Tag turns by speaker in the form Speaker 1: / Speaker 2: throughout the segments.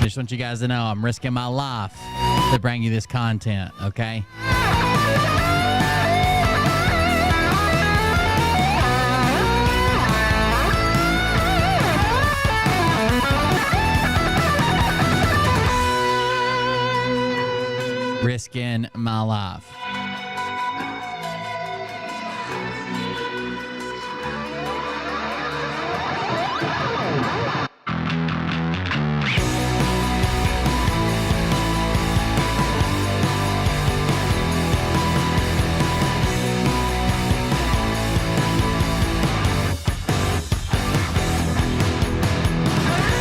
Speaker 1: Just want you guys to know I'm risking my life to bring you this content, okay? Risking my life.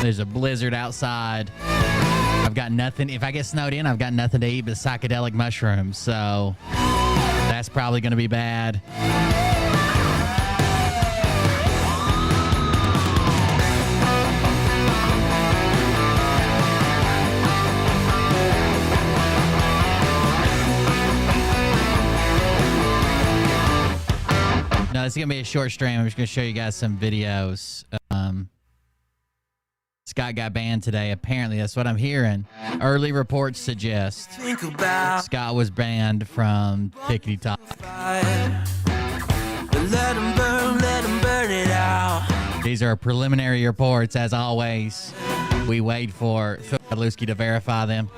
Speaker 1: There's a blizzard outside. I've got nothing. If I get snowed in, I've got nothing to eat but psychedelic mushrooms. So that's probably going to be bad. No, this is going to be a short stream. I'm just going to show you guys some videos. Scott got banned today. Apparently, that's what I'm hearing. Early reports suggest Scott was banned from Tickety Talk.
Speaker 2: Let 'em burn it out.
Speaker 1: These are preliminary reports, as always. We wait for Phil Godlewski to verify them.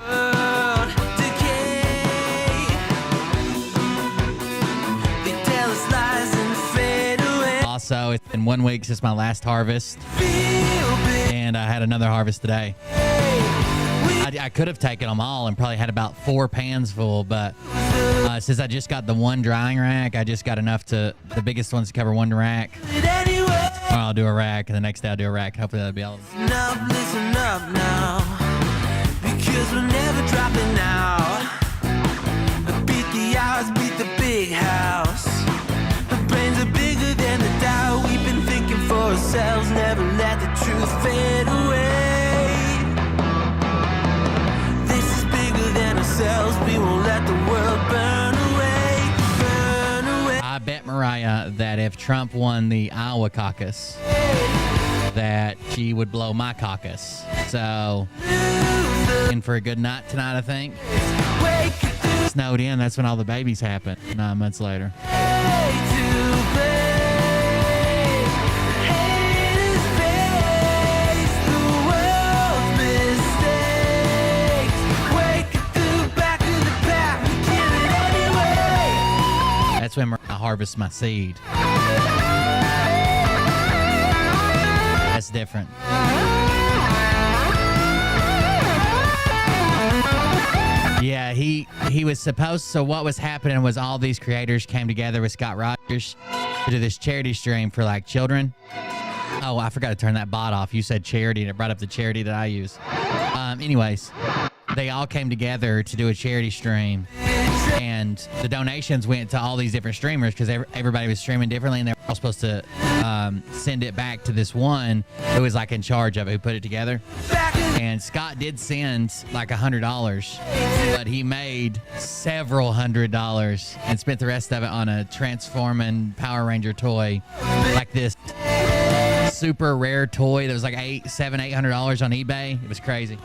Speaker 1: Also, it's been 1 week since my last harvest, and I had another harvest today. I could have taken them all and probably had about 4 pans full, but since I just got the one drying rack, I just got enough to, the biggest ones to cover one rack. Or I'll do a rack, and the next day I'll do a rack. Hopefully that'll be all of them.
Speaker 2: Listen up now, because we're never dropping out. Beat the odds, beat the big house. The brains are bigger than the doubt. We've been thinking for ourselves, never let the truth fade away. This is bigger than ourselves, we won't let the world burn away, burn away.
Speaker 1: I bet Mariah that if Trump won the Iowa caucus, that she would blow my caucus. So, in for a good night tonight, I think. Snowed in, that's when all the babies happen 9 months later. That's when I harvest my seed. That's different. Yeah, he was supposed, so what was happening was all these creators came together with Scott Rogers to do this charity stream for like children. Oh, I forgot to turn that bot off. You said charity and it brought up the charity that I use. Anyways, they all came together to do a charity stream, and the donations went to all these different streamers because everybody was streaming differently, and they were all supposed to send it back to this one who was like in charge of it, who put it together. And Scott did send like $100, but he made several $100s and spent the rest of it on a transforming Power Ranger toy, like this super rare toy that was like $800 on eBay. It was crazy.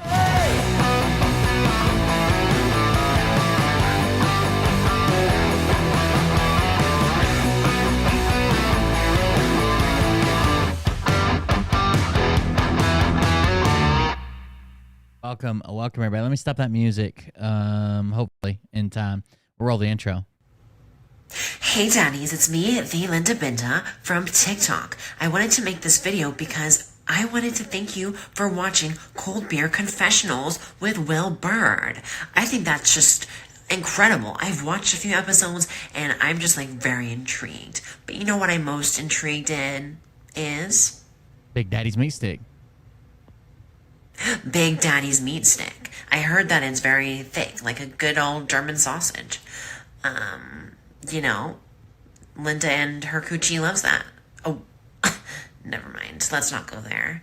Speaker 1: Welcome everybody. Let me stop that music. Hopefully in time. We'll roll the intro.
Speaker 3: Hey daddies, it's me, the Linda Binda from TikTok. I wanted to make this video because I wanted to thank you for watching Cold Beer Confessionals with Will Bird. I think that's just incredible. I've watched a few episodes and I'm just like very intrigued. But you know what I'm most intrigued in is?
Speaker 1: Big Daddy's meat stick.
Speaker 3: Big Daddy's meat stick. I heard that it's very thick, like a good old German sausage. You know, Linda and her coochie loves that. Oh, never mind. Let's not go there.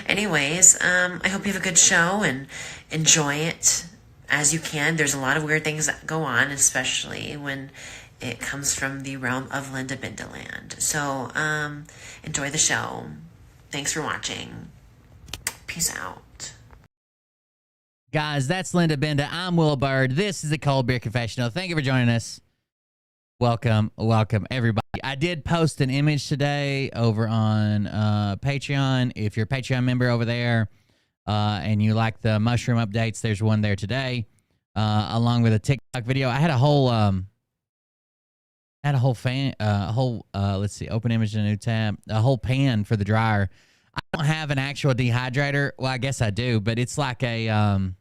Speaker 3: Anyways, I hope you have a good show and enjoy it as you can. There's a lot of weird things that go on, especially when it comes from the realm of Linda Bindaland. So, enjoy the show. Thanks for watching. Peace out.
Speaker 1: Guys, that's Linda Binda. I'm Will Bird. This is the Cold Beer Confessional. Thank you for joining us. Welcome, everybody. I did post an image today over on Patreon. If you're a Patreon member over there and you like the mushroom updates, there's one there today, along with a TikTok video. I had a whole let's see, open image in a new tab, a whole pan for the dryer. I don't have an actual dehydrator. Well, I guess I do, but it's like a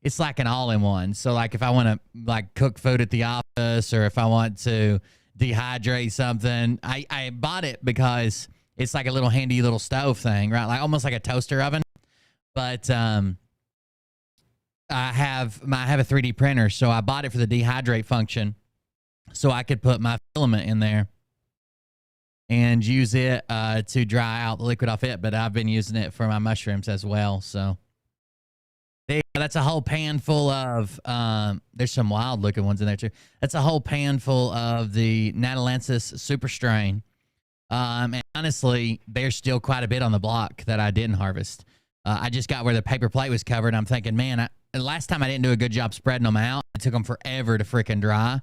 Speaker 1: it's like an all-in-one. So like if I want to like cook food at the office, or if I want to dehydrate something, I bought it because it's like a little handy little stove thing, right? Like almost like a toaster oven. But I have a 3D printer, so I bought it for the dehydrate function, so I could put my filament in there and use it to dry out the liquid off it. But I've been using it for my mushrooms as well. So there you go. That's a whole pan full of, there's some wild looking ones in there too. That's a whole pan full of the Natalensis super strain. And honestly, there's still quite a bit on the block that I didn't harvest. I just got where the paper plate was covered. I'm thinking, man, last time I didn't do a good job spreading them out. It took them forever to freaking dry.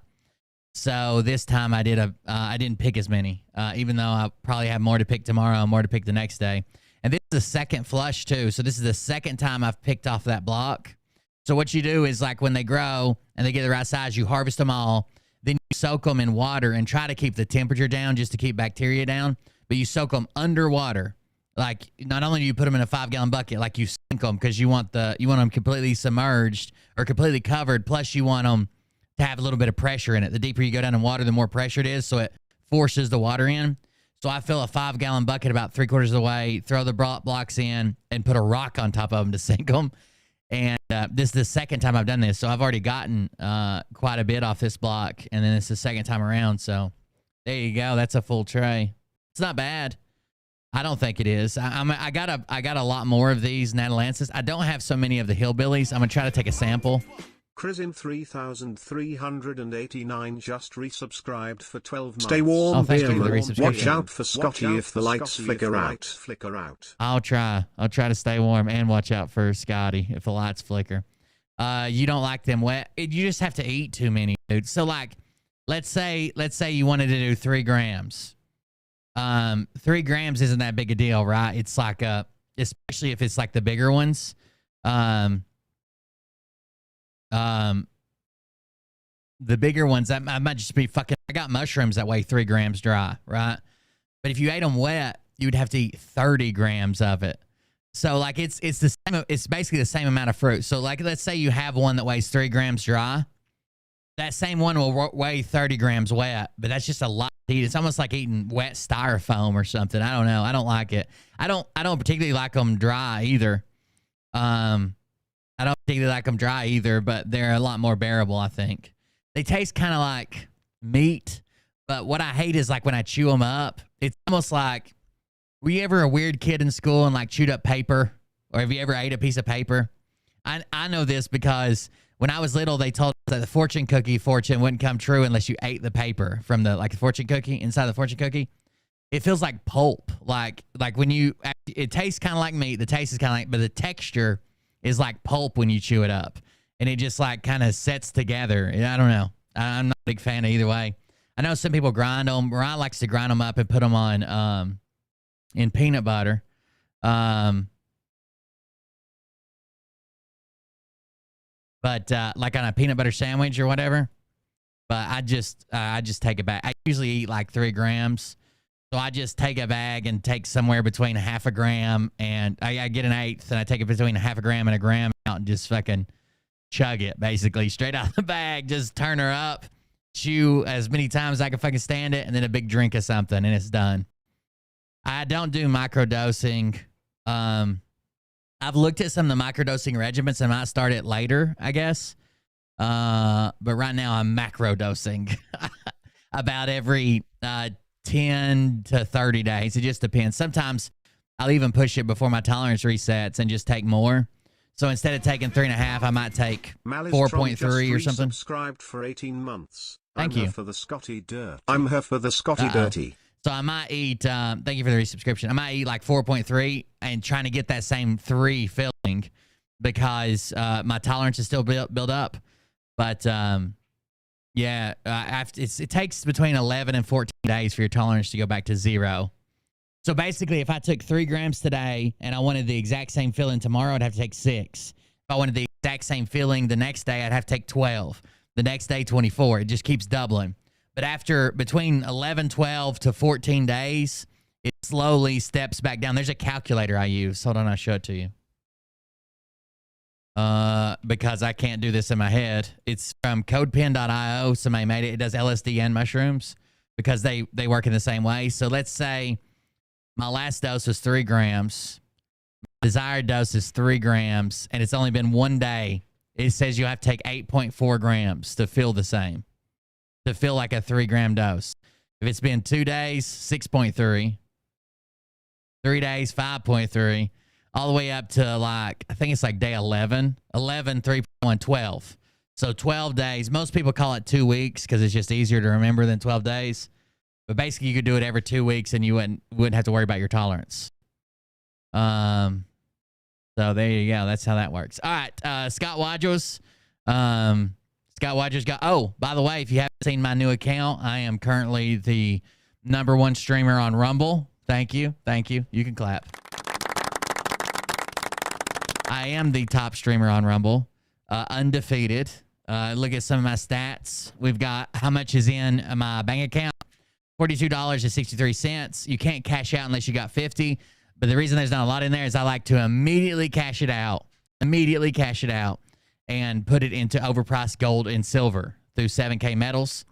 Speaker 1: So this time I didn't pick as many, even though I probably have more to pick tomorrow and more to pick the next day. And this is the second flush too. So this is the second time I've picked off that block. So what you do is like when they grow and they get the right size, you harvest them all. Then you soak them in water and try to keep the temperature down just to keep bacteria down. But you soak them underwater. Like not only do you put them in a 5-gallon bucket, like you sink them because you want them completely submerged or completely covered. Plus you want them to have a little bit of pressure in it. The deeper you go down in water, the more pressure it is, so it forces the water in. So I fill a 5-gallon bucket about 3/4 of the way, throw the blocks in, and put a rock on top of them to sink them. And this is the second time I've done this, so I've already gotten quite a bit off this block, and then it's the second time around. So there you go. That's a full tray. It's not bad. I don't think it is. I got a lot more of these Natalensis. I don't have so many of the hillbillies. I'm gonna try to take a sample.
Speaker 4: Chrisin 3389 just resubscribed for 12 months.
Speaker 5: Stay warm,
Speaker 1: thank you for the
Speaker 5: Beerman.
Speaker 1: resubscription.
Speaker 5: Watch out for Scotty if the lights flicker out.
Speaker 1: I'll try to stay warm and watch out for Scotty if the lights flicker. You don't like them wet. You just have to eat too many, dude. So like, let's say you wanted to do 3 grams. 3 grams isn't that big a deal, right? It's like especially if it's like the bigger ones. The bigger ones, that might just be fucking. I got mushrooms that weigh 3 grams dry, right? But if you ate them wet, you'd have to eat 30 grams of it. So like it's the same. It's basically the same amount of fruit. So like let's say you have one that weighs 3 grams dry. That same one will weigh 30 grams wet, but that's just a lot to eat. It's almost like eating wet styrofoam or something. I don't know. I don't like it. I don't particularly like them dry either. I I don't particularly like them dry either, but they're a lot more bearable, I think. They taste kind of like meat, but what I hate is like when I chew them up, it's almost like, were you ever a weird kid in school and like chewed up paper? Or have you ever ate a piece of paper? I know this because when I was little, they told us that the fortune cookie fortune wouldn't come true unless you ate the paper from the fortune cookie, inside the fortune cookie. It feels like pulp. Like when you, it tastes kind of like meat. The taste is kind of like, but the texture is like pulp when you chew it up. And it just like kind of sets together. I don't know. I'm not a big fan of either way. I know some people grind them. Ryan likes to grind them up and put them on in peanut butter. But like on a peanut butter sandwich or whatever. But I just take a bag. I usually eat like 3 grams. So I just take a bag and take somewhere between half a gram and I get an eighth and I take it between half a gram and a gram out and just fucking chug it basically straight out of the bag. Just turn her up, chew as many times as I can fucking stand it, and then a big drink of something and it's done. I don't do microdosing. I've looked at some of the microdosing regimens and I might start it later, I guess. But right now I'm macrodosing about every 10 to 30 days. It just depends. Sometimes I'll even push it before my tolerance resets and just take more. So instead of taking 3.5, I might take 4.3 or something.
Speaker 5: Subscribed for 18 months.
Speaker 1: Thank
Speaker 5: I'm
Speaker 1: you.
Speaker 5: Her for the Scotty Dirt. I'm her for the Scotty Dirty.
Speaker 1: So I might eat, thank you for the resubscription. I might eat like 4.3 and trying to get that same 3 filling because my tolerance is still built up. But yeah, it takes between 11 and 14 days for your tolerance to go back to 0. So basically, if I took 3 grams today and I wanted the exact same filling tomorrow, I'd have to take 6. If I wanted the exact same filling the next day, I'd have to take 12. The next day, 24. It just keeps doubling. But after between 11, 12 to 14 days, it slowly steps back down. There's a calculator I use. Hold on, I'll show it to you. Because I can't do this in my head. It's from codepen.io. Somebody made it. It does LSD and mushrooms because they work in the same way. So let's say my last dose was 3 grams. My desired dose is 3 grams, and it's only been 1 day. It says you have to take 8.4 grams to feel the same, to feel like a 3 gram dose. If it's been 2 days, 6.3. 3 days, 5.3. All the way up to like, I think it's like day 11. 11, 3.1, 12. So 12 days. Most people call it 2 weeks because it's just easier to remember than 12 days. But basically, you could do it every 2 weeks and you wouldn't have to worry about your tolerance. So there you go. That's how that works. All right, Scott Wadros. Scott Wadros got. Oh, by the way, if you haven't seen my new account, I am currently the #1 streamer on Rumble. Thank you. Thank you. You can clap. I am the top streamer on Rumble, undefeated. Look at some of my stats. We've got how much is in my bank account. $42.63. You can't cash out unless you got 50. But the reason there's not a lot in there is I like to immediately cash it out. And put it into overpriced gold and silver through 7K metals.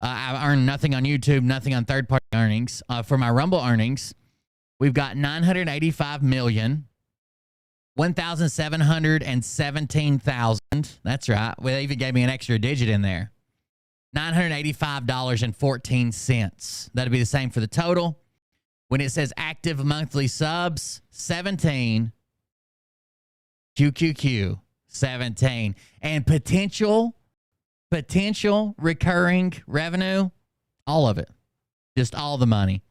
Speaker 1: I earn nothing on YouTube, nothing on third-party earnings. For my Rumble earnings, we've got 1,717,000. That's right. Well, they even gave me an extra digit in there. $985.14. That'll be the same for the total. When it says active monthly subs, 17. QQQ, 17. And potential recurring revenue, all of it. Just all the money.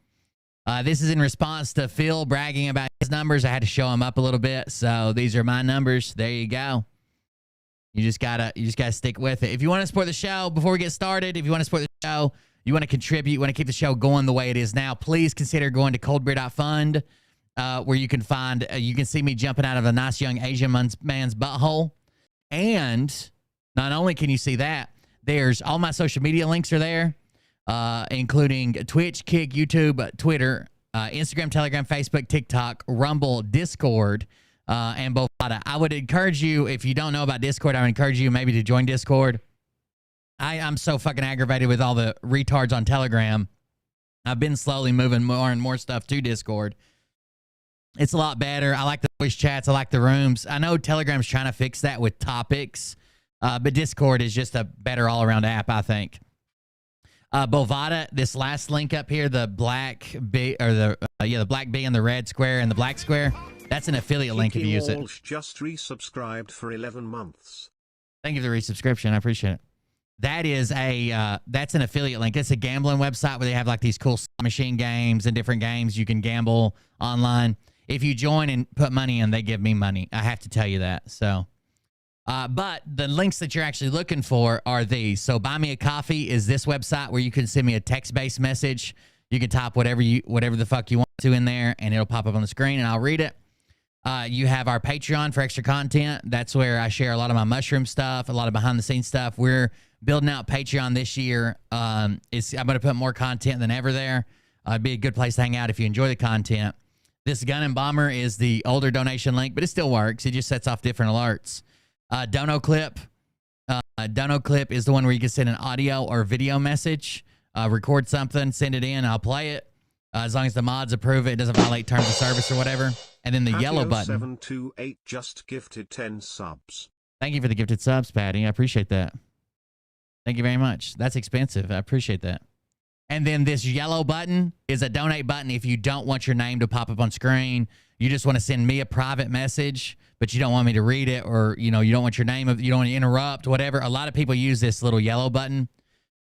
Speaker 1: This is in response to Phil bragging about his numbers. I had to show him up a little bit. So these are my numbers. There you go. You just gotta stick with it. If you want to support the show, before we get started, if you want to support the show, you want to contribute, you want to keep the show going the way it is now, please consider going to coldbeer.fund, where you can find, you can see me jumping out of a nice young Asian man's butthole. And not only can you see that, there's all my social media links are there, including Twitch, Kick, YouTube, Twitter, Instagram, Telegram, Facebook, TikTok, Rumble, Discord, and Bovada. I would encourage you, if you don't know about Discord, I would encourage you maybe to join Discord. I'm so fucking aggravated with all the retards on Telegram. I've been slowly moving more and more stuff to Discord. It's a lot better. I like the voice chats. I like the rooms. I know Telegram's trying to fix that with topics, but Discord is just a better all-around app, I think. Bovada, this last link up here, the black B or the black B and the red square and the black square, that's an affiliate link if you use it.
Speaker 5: Walsh just resubscribed for 11 months.
Speaker 1: Thank you for the resubscription. I appreciate it. That is that's an affiliate link. It's a gambling website where they have like these cool slot machine games and different games you can gamble online. If you join and put money in, they give me money. I have to tell you that. So, but the links that you're actually looking for are these. So, Buy Me a Coffee is this website where you can send me a text-based message. You can type whatever the fuck you want to in there, and it'll pop up on the screen, and I'll read it. You have our Patreon for extra content. That's where I share a lot of my mushroom stuff, a lot of behind-the-scenes stuff. We're building out Patreon this year. I'm going to put more content than ever there. It'd be a good place to hang out if you enjoy the content. This Gun and Bomber is the older donation link, but it still works. It just sets off different alerts. Dono Clip. Dono Clip is the one where you can send an audio or video message, record something, send it in, I'll play it. As long as the mods approve it, it doesn't violate terms of service or whatever. And then the yellow button.
Speaker 5: 728 just gifted 10 subs.
Speaker 1: Thank you for the gifted subs, Patty. I appreciate that. Thank you very much. That's expensive. I appreciate that. And then this yellow button is a donate button if you don't want your name to pop up on screen. You just want to send me a private message, but you don't want me to read it, or you don't want your name, you don't want to interrupt, whatever. A lot of people use this little yellow button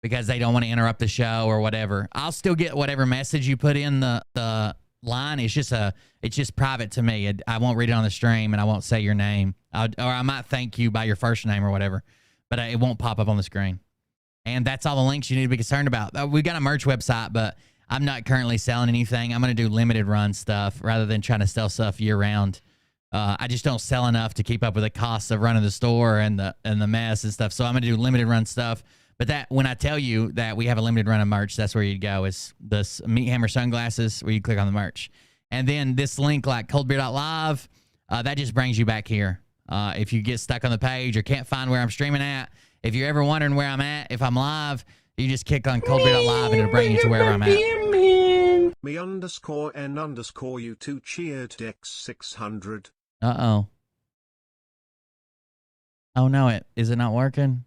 Speaker 1: because they don't want to interrupt the show or whatever. I'll still get whatever message you put in the line. It's just private to me. I won't read it on the stream, and I won't say your name. Or I might thank you by your first name or whatever, but it won't pop up on the screen. And that's all the links you need to be concerned about. We got a merch website, but I'm not currently selling anything. I'm going to do limited run stuff rather than trying to sell stuff year round. I just don't sell enough to keep up with the costs of running the store and the mess and stuff. So I'm going to do limited run stuff. But that when I tell you that we have a limited run of merch, that's where you'd go, is this Meat Hammer sunglasses, where you click on the merch. And then this link, like coldbeer.live, that just brings you back here. If you get stuck on the page or can't find where I'm streaming at, if you're ever wondering where I'm at, if I'm live, you just click on coldbeer.live and it'll bring you to wherever I'm at.
Speaker 5: Me_N_U2 cheered Dex 600.
Speaker 1: Uh-oh. Oh, no, is it not working?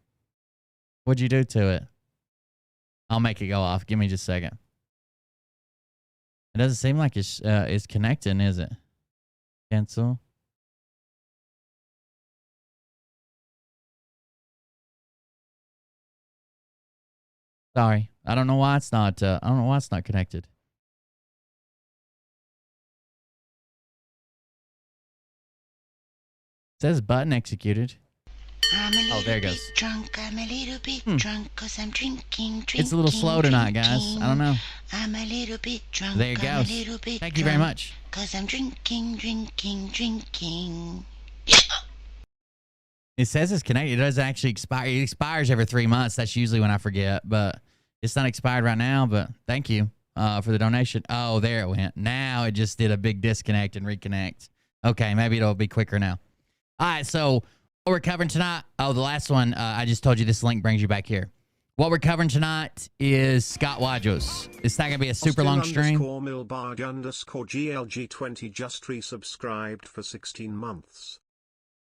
Speaker 1: What'd you do to it? I'll make it go off. Give me just a second. It doesn't seem like it's connecting, is it? Cancel. Sorry, I don't know why it's not. I don't know why it's not connected. It says button executed. Oh, there it goes.
Speaker 6: Drunk, I'm a little bit drunk because I'm drinking.
Speaker 1: It's a little slow tonight, guys. I don't know.
Speaker 6: I'm a little bit drunk.
Speaker 1: There it goes. Thank you very much.
Speaker 6: Because I'm drinking.
Speaker 1: It says it's connected. It doesn't actually expire. It expires every 3 months. That's usually when I forget, but it's not expired right now. But thank you for the donation. Oh, there it went. Now it just did a big disconnect and reconnect. Okay, maybe it'll be quicker now. All right, so what we're covering tonight. Oh, the last one. I just told you this link brings you back here. What we're covering tonight is Scott Wajos. It's not going to be a super long stream.
Speaker 5: _GLG20 just resubscribed for 16 months.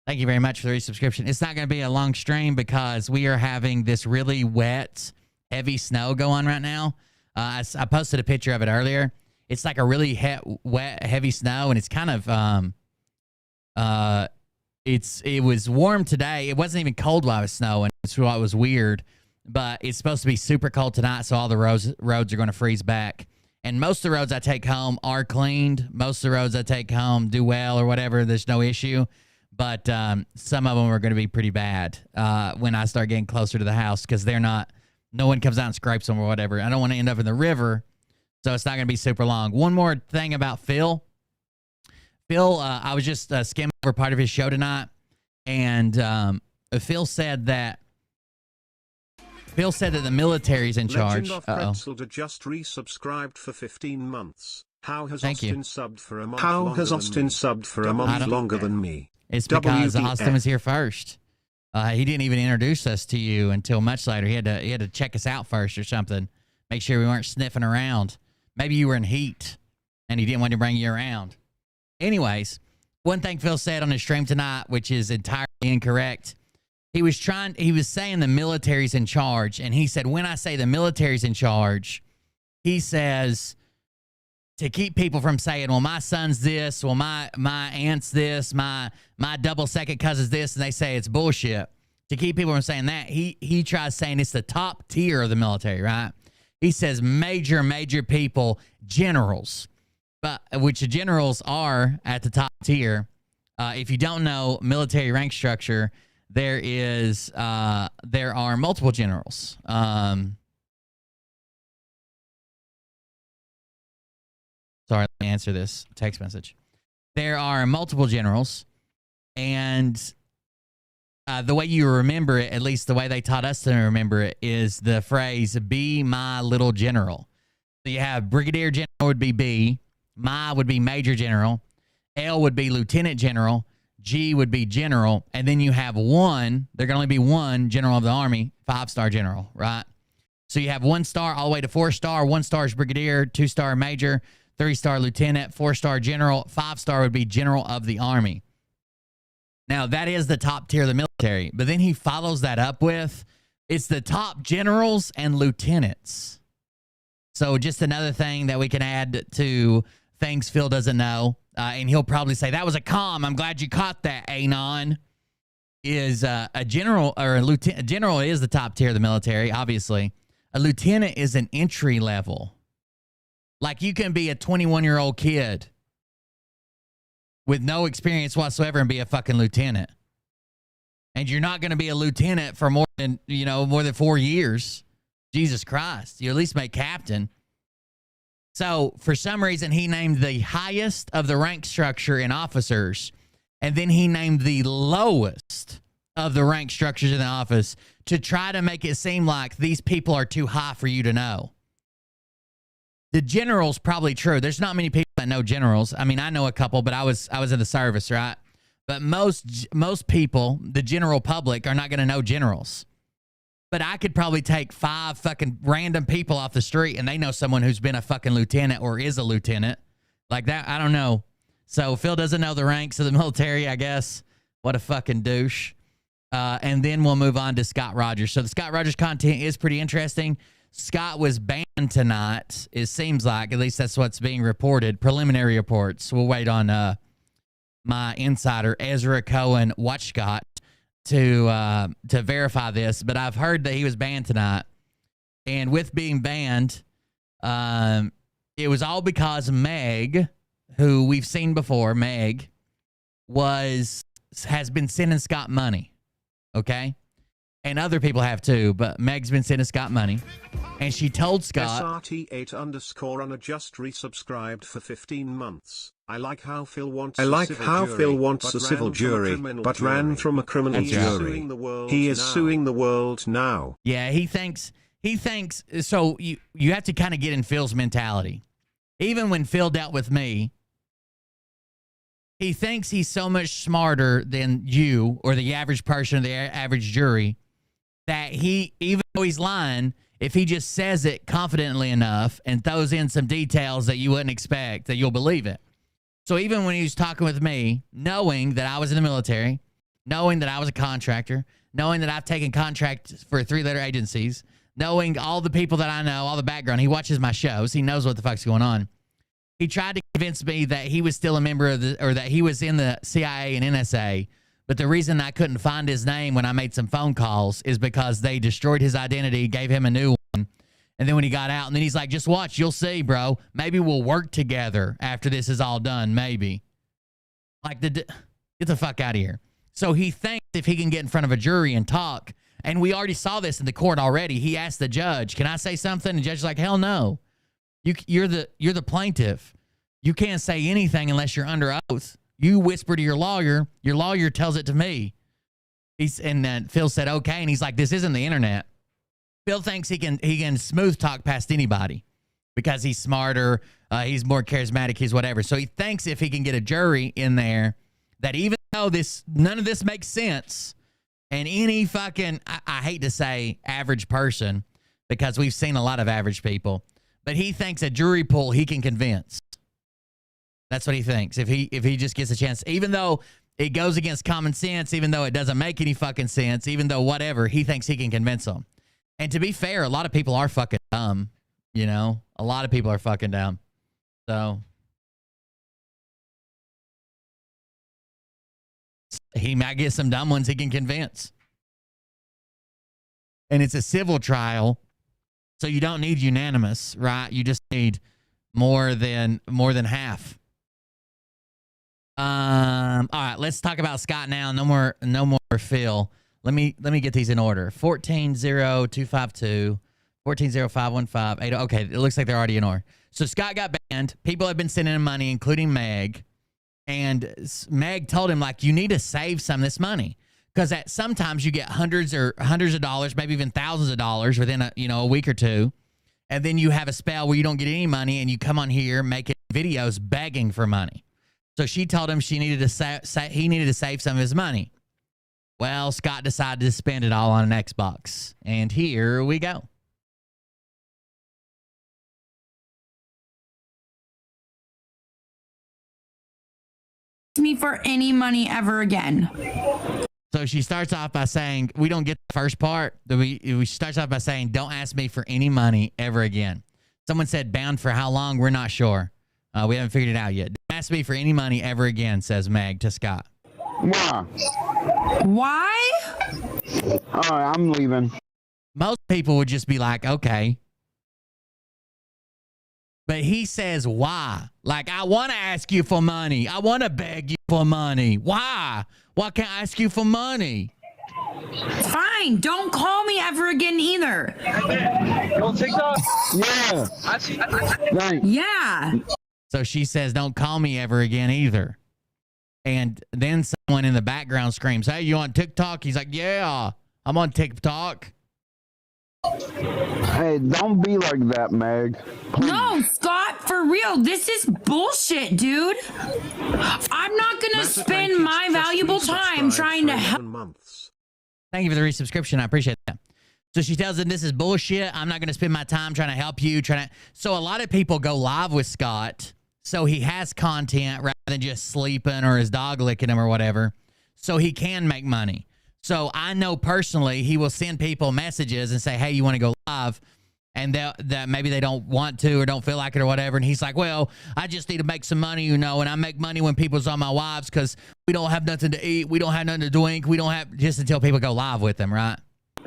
Speaker 1: Thank you very much for the resubscription. It's not going to be a long stream because we are having this really wet, heavy snow go on right now. I posted a picture of it earlier. It's like a really wet, heavy snow, and it's kind of it was warm today. It wasn't even cold while it was snowing. That's why it was weird. But it's supposed to be super cold tonight, so all the roads are going to freeze back. And most of the roads I take home are cleaned. Most of the roads I take home do well or whatever. There's no issue. But some of them are going to be pretty bad when I start getting closer to the house because no one comes out and scrapes them or whatever. I don't want to end up in the river, so it's not going to be super long. One more thing about Phil. Phil, I was just skimming over part of his show tonight, and Phil said that the military's in charge.
Speaker 5: Legend of Pretzel just resubscribed for 15 months. How has Austin subbed for a month longer than me?
Speaker 1: It's because
Speaker 5: WTF.
Speaker 1: Austin was here first. He didn't even introduce us to you until much later. He had to check us out first or something. Make sure we weren't sniffing around. Maybe you were in heat, and he didn't want to bring you around. Anyways, one thing Phil said on his stream tonight, which is entirely incorrect. He was saying the military's in charge, and he said, when I say the military's in charge, he says to keep people from saying, well, my son's this, well, my aunt's this, my double second cousin's this, and they say it's bullshit. To keep people from saying that, he tries saying it's the top tier of the military, right? He says major people, generals, but which the generals are at the top tier. If you don't know military rank structure, there are multiple generals. Sorry, let me answer this text message. There are multiple generals, and the way you remember it, at least the way they taught us to remember it, is the phrase, be my little general. So you have brigadier general would be B, my would be major general, L would be lieutenant general, G would be general, and then you have one, there can only be one general of the Army, 5-star general, right? So you have 1-star all the way to 4-star, 1-star is brigadier, 2-star major, 3-star lieutenant, 4-star general, 5-star would be general of the Army. Now, that is the top tier of the military, but then he follows that up with, it's the top generals and lieutenants. So just another thing that we can add to things Phil doesn't know, and he'll probably say, that was a comm. I'm glad you caught that, Anon. Is a general or a lieutenant. A general is the top tier of the military, obviously. A lieutenant is an entry level. Like you can be a 21-year-old kid with no experience whatsoever and be a fucking lieutenant. And you're not going to be a lieutenant for more than 4 years. Jesus Christ. You at least make captain. So for some reason, he named the highest of the rank structure in officers, and then he named the lowest of the rank structures in the office to try to make it seem like these people are too high for you to know. The general's probably true. There's not many people that know generals. I mean, I know a couple, but I was in the service, right? But most people, the general public, are not going to know generals. But I could probably take 5 fucking random people off the street and they know someone who's been a fucking lieutenant or is a lieutenant. Like that, I don't know. So Phil doesn't know the ranks of the military, I guess. What a fucking douche. And then we'll move on to Scott Rogers. So the Scott Rogers content is pretty interesting. Scott was banned tonight, it seems like. At least that's what's being reported. Preliminary reports. We'll wait on my insider, Ezra Cohen, watch Scott, to verify this. But I've heard that he was banned tonight. And with being banned, it was all because Meg, who we've seen before, Meg, has been sending Scott money. Okay? And other people have too, but Meg's been sending Scott money. And she told Scott...
Speaker 5: SRT8_Anna just resubscribed for 15 months. I like how Phil wants a civil jury, but ran from a criminal jury. He is suing the world now.
Speaker 1: Yeah, he thinks, so you have to kind of get in Phil's mentality. Even when Phil dealt with me, he thinks he's so much smarter than you or the average person or the average jury that he, even though he's lying, if he just says it confidently enough and throws in some details that you wouldn't expect, that you'll believe it. So even when he was talking with me, knowing that I was in the military, knowing that I was a contractor, knowing that I've taken contracts for 3-letter agencies, knowing all the people that I know, all the background, he watches my shows, he knows what the fuck's going on. He tried to convince me that he was still a member of or that he was in the CIA and NSA. But the reason I couldn't find his name when I made some phone calls is because they destroyed his identity, gave him a new one. And then when he got out, and then he's like, just watch, you'll see, bro. Maybe we'll work together after this is all done, maybe. Like, get the fuck out of here. So he thinks if he can get in front of a jury and talk, and we already saw this in the court already. He asked the judge, can I say something? And the judge's like, hell no. You're the plaintiff. You can't say anything unless you're under oath. You whisper to your lawyer tells it to me. And then Phil said, okay. And he's like, this isn't the internet. Phil thinks he can smooth talk past anybody because he's smarter. He's more charismatic. He's whatever. So he thinks if he can get a jury in there that even though none of this makes sense, and any fucking, I hate to say average person because we've seen a lot of average people, but he thinks a jury pool he can convince. That's what he thinks. If he just gets a chance, even though it goes against common sense, even though it doesn't make any fucking sense, even though whatever, he thinks he can convince them. And to be fair, a lot of people are fucking dumb. You know, a lot of people are fucking dumb. So he might get some dumb ones he can convince. And it's a civil trial, so you don't need unanimous, right? You just need more than half. All right, let's talk about Scott now. No more Phil. Let me get these in order. 140252, 140515, 80. Okay, it looks like they're already in order. So Scott got banned. People have been sending him money, including Meg. And Meg told him, like, you need to save some of this money. Because sometimes you get hundreds of dollars, maybe even thousands of dollars within a week or two. And then you have a spell where you don't get any money and you come on here making videos begging for money. So she told him he needed to save some of his money. Well, Scott decided to spend it all on an Xbox. And here we go.
Speaker 7: Me for any money ever again.
Speaker 1: So she starts off by saying, we don't get the first part. We starts off by saying, don't ask me for any money ever again. Someone said bound for how long? We're not sure. We haven't figured it out yet. Don't ask me for any money ever again, says Meg to Scott.
Speaker 8: Why?
Speaker 7: Why?
Speaker 8: All right, I'm leaving.
Speaker 1: Most people would just be like, okay. But he says, why? Like, I want to ask you for money. I want to beg you for money. Why? Why can't I ask you for money?
Speaker 7: Fine. Don't call me ever again either.
Speaker 8: On TikTok? Yeah. Thanks.
Speaker 7: Yeah.
Speaker 1: So she says, don't call me ever again either. And then someone in the background screams, hey, you on TikTok? He's like, yeah, I'm on TikTok.
Speaker 8: Hey, don't be like that, Meg. Please.
Speaker 7: No, Scott, for real. This is bullshit, dude. I'm not going to spend my valuable time trying to help.
Speaker 1: Thank you for the resubscription. I appreciate that. So she tells him this is bullshit. I'm not going to spend my time trying to help you. So a lot of people go live with Scott. So he has content rather than just sleeping or his dog licking him or whatever. So he can make money. So I know personally he will send people messages and say, hey, you want to go live? And that maybe they don't want to or don't feel like it or whatever. And he's like, well, I just need to make some money, and I make money when people's on my wives because we don't have nothing to eat. We don't have nothing to drink. We don't have, just until people go live with them, right?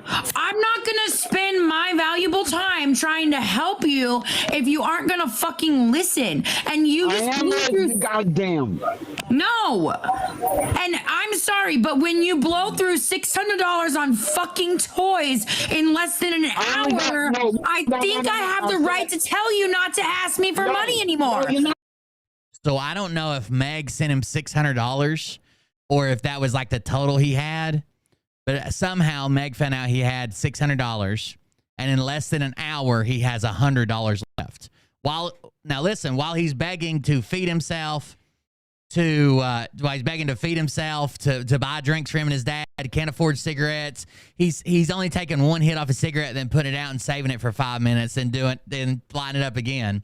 Speaker 7: I'm not going to spend my valuable time trying to help you if you aren't going to fucking listen. And you just blew through.
Speaker 8: Goddamn.
Speaker 7: No. And I'm sorry, but when you blow through $600 on fucking toys in less than an hour, I think I have the right to tell you not to ask me for money anymore.
Speaker 1: So I don't know if Meg sent him $600 or if that was like the total he had. But somehow Meg found out he had $600, and in less than an hour, he has $100 left. While he's begging to feed himself, to buy drinks for him and his dad, can't afford cigarettes. He's only taking one hit off a cigarette, then putting it out and saving it for 5 minutes, and then lighting it up again.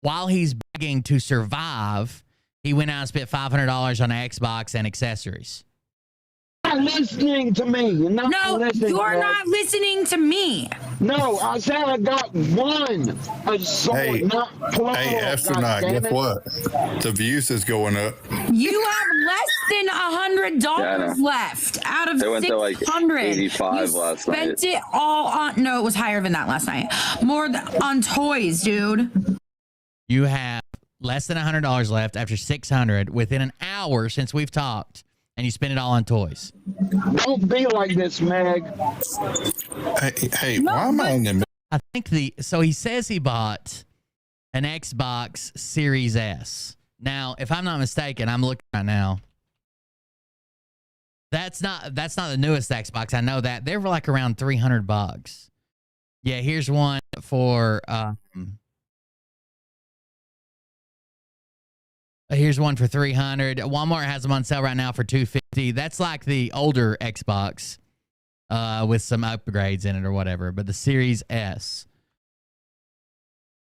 Speaker 1: While he's begging to survive, he went out and spent $500 on an Xbox and accessories.
Speaker 8: Not listening to me. You're not listening.
Speaker 7: You're not listening to me.
Speaker 8: No, I said I got one.
Speaker 9: Hey, astronaut, guess what? The views is going up.
Speaker 7: You have less than $100 left out of 600.
Speaker 10: To like 85
Speaker 7: you
Speaker 10: last night.
Speaker 7: spent it all on. No, it was higher than that last night. More on toys, dude.
Speaker 1: You have less than $100 left after 600 within an hour since we've talked. And you spend it all on toys.
Speaker 8: Don't be like this, Meg.
Speaker 9: Hey, why am I in the...
Speaker 1: I think so he says he bought an Xbox Series S. Now, if I'm not mistaken, I'm looking right now. That's not the newest Xbox. I know that. They're like around $300. Yeah, here's one for here's one for $300. Walmart has them on sale right now for $250. That's like the older Xbox with some upgrades in it or whatever. But the Series S,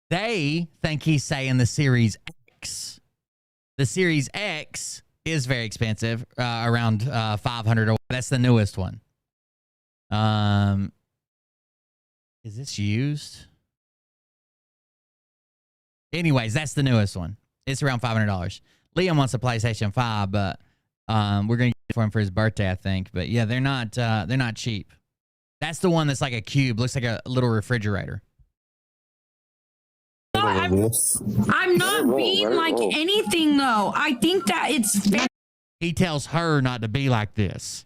Speaker 1: they think he's saying the Series X. The Series X is very expensive, around $500. That's the newest one. Is this used? Anyways, that's the newest one. It's around $500. Liam wants a PlayStation 5, but we're gonna get it for him for his birthday, I think. But yeah, they're not cheap. That's the one that's like a cube, looks like a little refrigerator.
Speaker 7: I'm not being like anything though. I think that it's fair.
Speaker 1: He tells her not to be like this.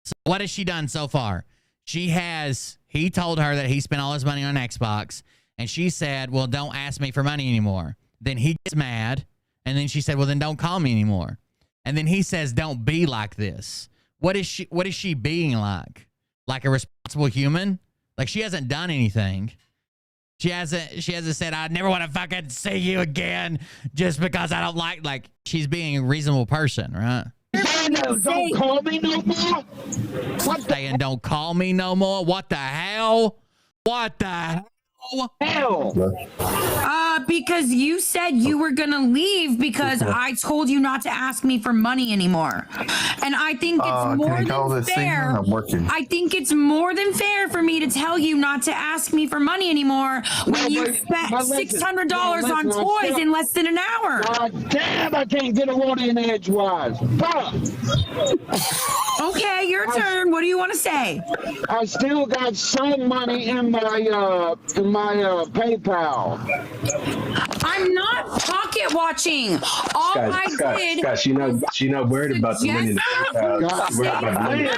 Speaker 1: So what has she done so far? He told her that he spent all his money on Xbox, and she said, well, don't ask me for money anymore. Then he gets mad, and then she said, well, then don't call me anymore. And then he says, don't be like this. What is she being like? Like a responsible human? Like she hasn't done anything. She hasn't said, I never want to fucking see you again just because I don't like she's being a reasonable person, right?
Speaker 8: Don't call me no more. What
Speaker 1: saying don't call me no more? What the hell? What the hell?
Speaker 7: Because you said you were gonna leave because I told you not to ask me for money anymore, and I think it's more than fair.
Speaker 9: I'm working.
Speaker 7: I think it's more than fair for me to tell you not to ask me for money anymore when you spent $600 on toys in less than an hour.
Speaker 8: God damn! I can't get a water in edgewise. Fuck.
Speaker 7: Okay, your turn. What do you want to say?
Speaker 8: I still got some money in my PayPal.
Speaker 7: I'm not pocket watching. All I did.
Speaker 10: Scott, she not worried about the money in the PayPal. She's worried about money.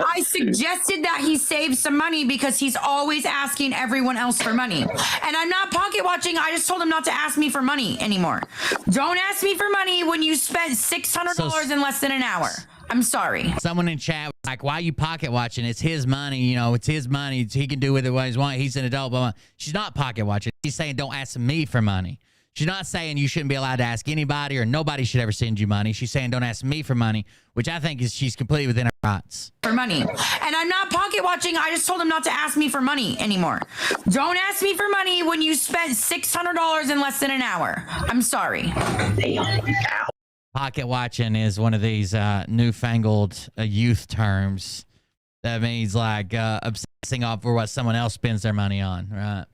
Speaker 7: I suggested that he save some money because he's always asking everyone else for money. And I'm not pocket watching. I just told him not to ask me for money anymore. Don't ask me for money when you spent $600 in less than an hour. I'm sorry.
Speaker 1: Someone in chat was like, why are you pocket watching? It's his money. You know, it's his money. He can do with it what he wants. He's an adult. Blah, blah. She's not pocket watching. She's saying don't ask me for money. She's not saying you shouldn't be allowed to ask anybody or nobody should ever send you money. She's saying don't ask me for money, which I think is she's completely within her rights.
Speaker 7: For money. And I'm not pocket watching. I just told him not to ask me for money anymore. Don't ask me for money when you spent $600 in less than an hour. I'm sorry.
Speaker 1: Pocket watching is one of these newfangled youth terms that means like obsessing over what someone else spends their money on, right?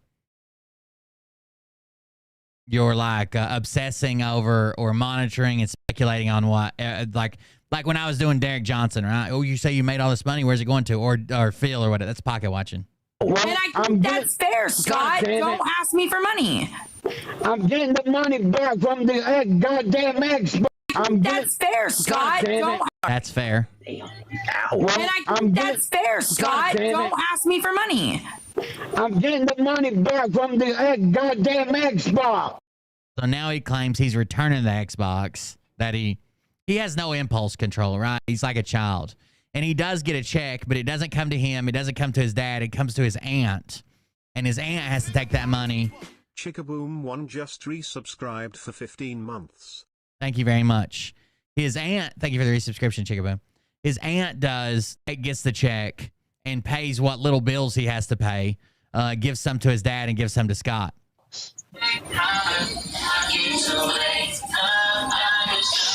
Speaker 1: You're like obsessing over or monitoring and speculating on what, like when I was doing Derek Johnson, right? Oh, you say you made all this money. Where's it going to? Or Phil or whatever. That's pocket watching.
Speaker 7: Well, and I think that's fair, Scott. Don't ask me for money.
Speaker 8: I'm getting the money back from the goddamn Xbox.
Speaker 7: That's fair, Scott.
Speaker 1: That's fair.
Speaker 7: And I think that's fair, Scott. Don't ask me for money.
Speaker 8: I'm getting the money back from the goddamn Xbox.
Speaker 1: So now he claims he's returning the Xbox, that he has no impulse control, right? He's like a child. And he does get a check, but it doesn't come to him. It doesn't come to his dad. It comes to his aunt. And his aunt has to take that money.
Speaker 5: Chickaboom1 just resubscribed for 15 months.
Speaker 1: Thank you very much. His aunt, thank you for the resubscription, Chickaboom. His aunt gets the check and pays what little bills he has to pay, gives some to his dad and gives some to Scott.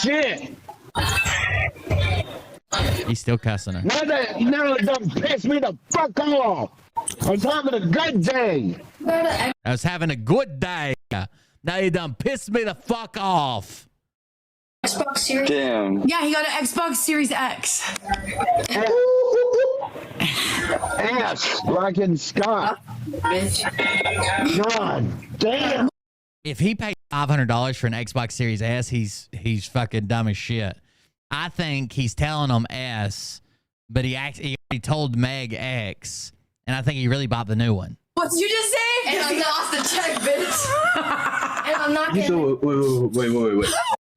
Speaker 8: Shit.
Speaker 1: He's still cussing her.
Speaker 8: Now it done piss me the fuck off. I was having a good day.
Speaker 1: I was having a good day. Now you done pissed me the fuck off.
Speaker 7: Xbox Series?
Speaker 10: Damn.
Speaker 7: Yeah, he got an Xbox Series X.
Speaker 8: Ass, like in Scott. God damn.
Speaker 1: If he paid $500 for an Xbox Series S, he's fucking dumb as shit. I think he's telling him S, but he already told Meg X, and I think he really bought the new one.
Speaker 7: What did you just say?
Speaker 11: And I lost the check, bitch. And I'm not getting...
Speaker 10: Wait.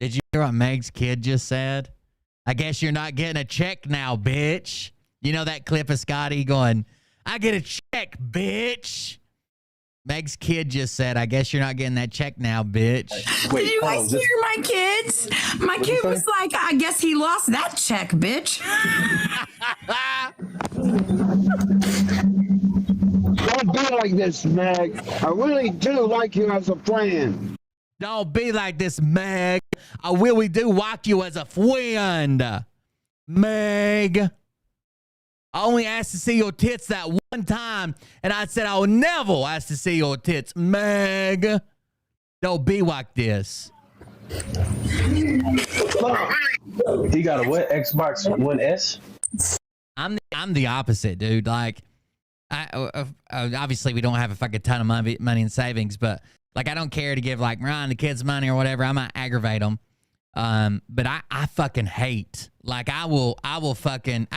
Speaker 1: Did you hear what Meg's kid just said? I guess you're not getting a check now, bitch. You know that clip of Scotty going, I get a check, bitch. Meg's kid just said, I guess you're not getting that check now, bitch.
Speaker 7: Wait, did you guys hear my kids? My kid was like, I guess he lost that check, bitch.
Speaker 8: Don't be like this, Meg. I really do like you as a friend.
Speaker 1: Don't be like this, Meg. I really do walk you as a friend. Meg. I only asked to see your tits that one time, and I said I will never ask to see your tits, Meg. Don't be like this.
Speaker 10: He got a what? Xbox One S?
Speaker 1: I'm the opposite, dude. Like, obviously we don't have a fucking ton of money in savings, but like I don't care to give like Ryan the kids money or whatever. I might aggravate them. But I fucking hate, like I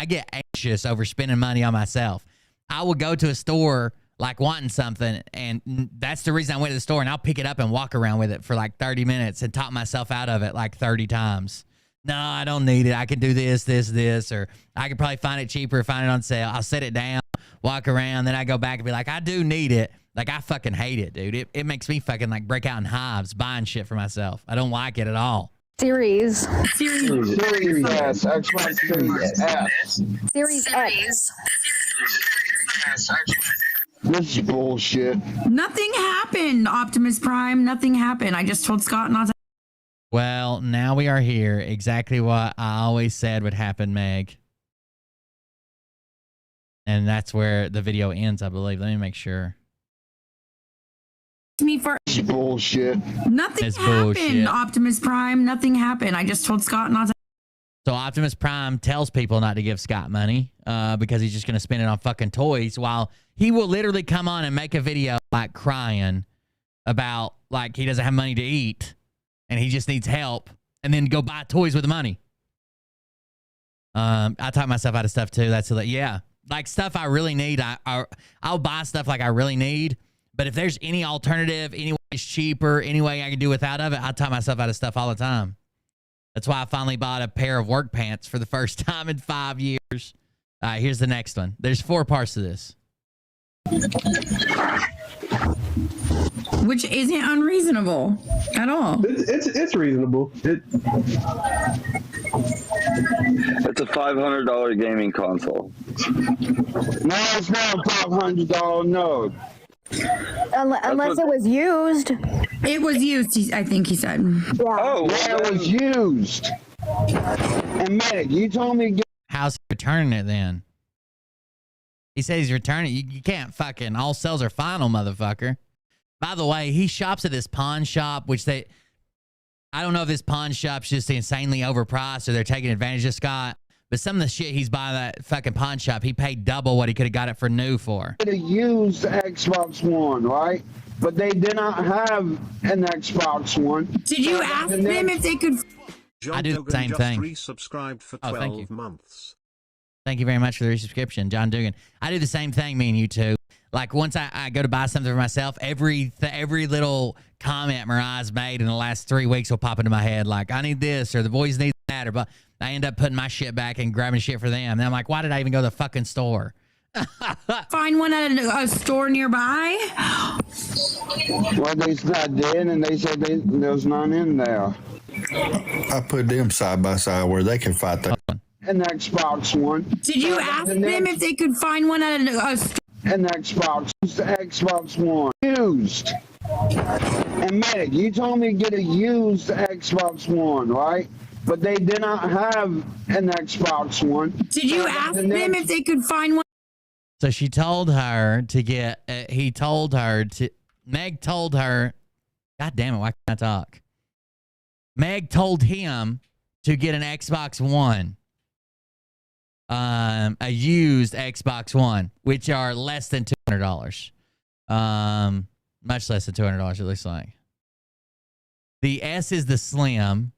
Speaker 1: get anxious over spending money on myself. I will go to a store like wanting something, and that's the reason I went to the store, and I'll pick it up and walk around with it for like 30 minutes and talk myself out of it like 30 times. No, I don't need it. I can do this, or I could probably find it cheaper, find it on sale. I'll set it down, walk around, then I go back and be like, I do need it. Like, I fucking hate it, dude. It makes me fucking like break out in hives buying shit for myself. I don't like it at all.
Speaker 12: Series S.
Speaker 8: Xbox Series S.
Speaker 12: Series X.
Speaker 8: This is bullshit.
Speaker 7: Nothing happened, Optimus Prime. Nothing happened. I just told Scott not to.
Speaker 1: Well, now we are here. Exactly what I always said would happen, Meg. And that's where the video ends, I believe. Let me make sure.
Speaker 7: Me for
Speaker 8: bullshit.
Speaker 7: Nothing happened, bullshit. Optimus Prime. Nothing happened. I just told Scott not to.
Speaker 1: So Optimus Prime tells people not to give Scott money because he's just going to spend it on fucking toys, while he will literally come on and make a video like crying about like he doesn't have money to eat and he just needs help, and then go buy toys with the money. I talk myself out of stuff too. That's yeah, like stuff I really need. I'll buy stuff like I really need. But if there's any alternative, any way it's cheaper, any way I can do without of it, I talk myself out of stuff all the time. That's why I finally bought a pair of work pants for the first time in 5 years. All right, here's the next one. There's 4 parts to this.
Speaker 7: Which isn't unreasonable at all.
Speaker 10: It's reasonable.
Speaker 13: It's a $500 gaming console.
Speaker 8: No, it's not a $500 no.
Speaker 12: Unless it was used.
Speaker 7: It was used, I think he said.
Speaker 12: Yeah.
Speaker 8: Oh, yeah, it was used. And Meg, you told me to get.
Speaker 1: How's he returning it then? He says he's returning it. You can't fucking, all sales are final, motherfucker. By the way, he shops at this pawn shop, which I don't know if this pawn shop's just insanely overpriced or they're taking advantage of Scott. But some of the shit he's buying at that fucking pawn shop, he paid double what he could have got it for new for.
Speaker 8: They used the Xbox One, right? But they did not have an Xbox One.
Speaker 7: Did you ask them if they could?
Speaker 1: I do the same thing.
Speaker 5: Resubscribed for 12
Speaker 1: thank you.
Speaker 5: months.
Speaker 1: Thank you very much for the resubscription, John Dugan. I do the same thing, me and you two. Like once I go to buy something for myself, every little comment Mariah's made in the last 3 weeks will pop into my head. Like, I need this, or the boys need that, or but I end up putting my shit back and grabbing shit for them. And I'm like, why did I even go to the fucking store?
Speaker 7: Find one at a store nearby.
Speaker 8: Well, they did, and they said there's none in there.
Speaker 9: I put them side by side where they can fight that.
Speaker 8: An Xbox One.
Speaker 7: Did you ask them if they could find one at a store?
Speaker 8: An Xbox, the Xbox One used. And Meg, you told me to get a used Xbox One, right? But they did not have an Xbox One.
Speaker 7: Did you ask them if they could find one?
Speaker 1: So she told her to get. Meg told her. God damn it! Why can't I talk? Meg told him to get an Xbox One. A used Xbox One, which are less than $200. Much less than $200, it looks like. The S is the Slim.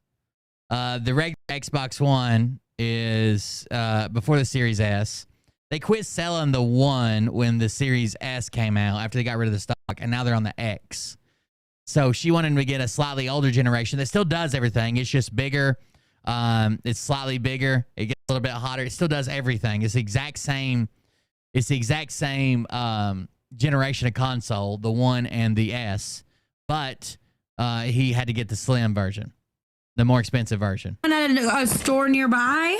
Speaker 1: The regular Xbox One is before the Series S. They quit selling the One when the Series S came out after they got rid of the stock, and now they're on the X. So she wanted to get a slightly older generation that still does everything. It's just bigger. It's slightly bigger. It gets a little bit hotter. It still does everything. It's the exact same. It's the exact same generation of console, the One and the S, but he had to get the Slim version, the more expensive version.
Speaker 7: At a store nearby.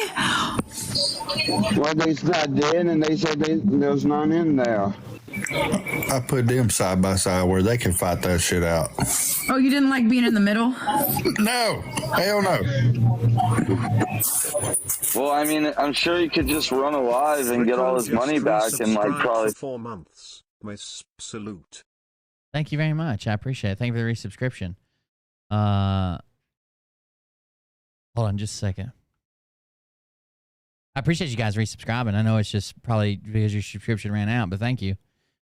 Speaker 8: Well, they did, and they said there's none in there.
Speaker 9: I put them side by side where they can fight that shit out.
Speaker 7: Oh, you didn't like being in the middle?
Speaker 9: No, hell no.
Speaker 13: Well, I mean, I'm sure he could just run alive and get all his money back in like probably
Speaker 5: 4 months. Miss salute.
Speaker 1: Thank you very much. I appreciate it. Thank you for the resubscription. Hold on just a second. I appreciate you guys resubscribing. I know it's just probably because your subscription ran out, but thank you.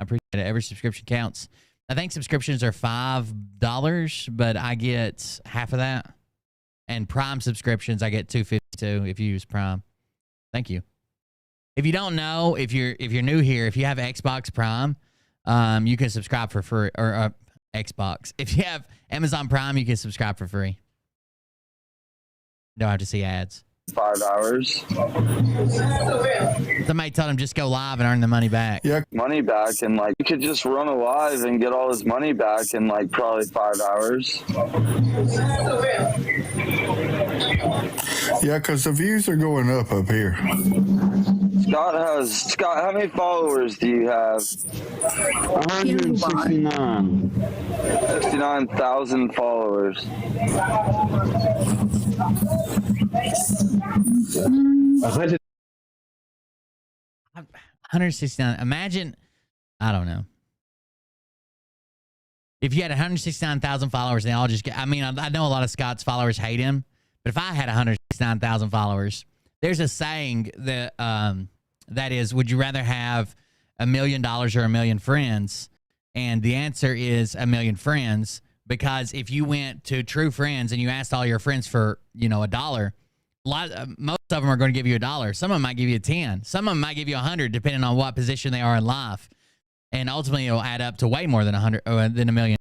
Speaker 1: I appreciate it. Every subscription counts. I think subscriptions are $5, but I get half of that. And Prime subscriptions, I get $2.52 if you use Prime. Thank you. If you don't know, if you're new here, if you have Xbox Prime, you can subscribe for free, or Xbox. If you have Amazon Prime, you can subscribe for free. Don't have to see ads.
Speaker 13: 5 hours.
Speaker 1: Somebody told him just go live and earn the money back.
Speaker 13: Yeah, money back, and like he could just run alive and get all his money back in like probably 5 hours.
Speaker 9: Yeah, because the views are going up here.
Speaker 13: Scott, how many followers do you have?
Speaker 8: 169.
Speaker 13: 69,000 followers.
Speaker 1: 169. Imagine, I don't know. If you had 169,000 followers, they all just get, I mean, I know a lot of Scott's followers hate him, but if I had 169,000 followers, there's a saying that, that is, would you rather have $1 million or 1 million friends? And the answer is 1 million friends, because if you went to True Friends and you asked all your friends for, $1, most of them are going to give you $1. Some of them might give you 10. Some of them might give you 100, depending on what position they are in life. And ultimately, it'll add up to way more than $1 million.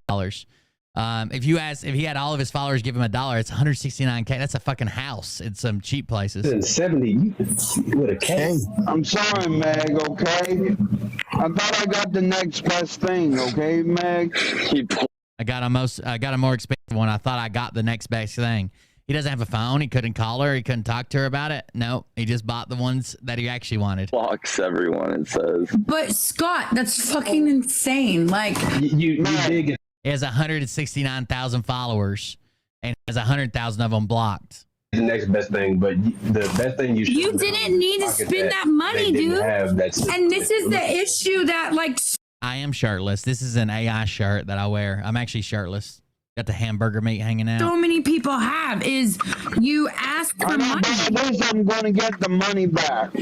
Speaker 1: If he had all of his followers give him $1, it's 169K. That's a fucking house in some cheap places.
Speaker 10: 70 with a K.
Speaker 8: I'm sorry, Meg, okay? I thought I got the next best thing, okay, Meg?
Speaker 1: I got a more expensive one. I thought I got the next best thing. He doesn't have a phone. He couldn't call her. He couldn't talk to her about it. No, he just bought the ones that he actually wanted.
Speaker 13: Blocks everyone, it says.
Speaker 7: But Scott, that's fucking insane. Like
Speaker 10: you dig.
Speaker 1: He has 169,000 followers, and has 100,000 of them blocked.
Speaker 10: The next best thing, but the best thing
Speaker 7: you didn't need to spend that money, dude. And this is the issue that, like,
Speaker 1: I am shirtless. This is an AI shirt that I wear. I'm actually shirtless. Got the hamburger meat hanging out.
Speaker 7: So many people have is you ask for money.
Speaker 8: At least I'm going to get the money back.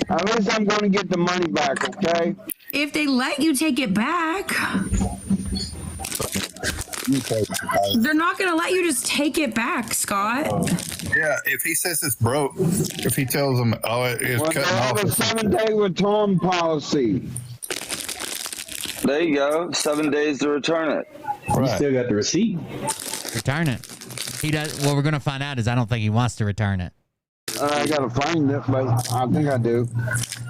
Speaker 8: At least I'm going to get the money back, okay?
Speaker 7: If they let you take it back, they're not going to let you just take it back, Scott.
Speaker 9: Yeah, if he says it's broke, if he tells them, oh, it's cutting off.
Speaker 8: They have a 7-day return policy.
Speaker 13: There you go. 7 days to return it.
Speaker 10: You still got the receipt.
Speaker 1: Return it. He does. What we're going to find out is I don't think he wants to return it.
Speaker 8: I got to find it, but I think I do.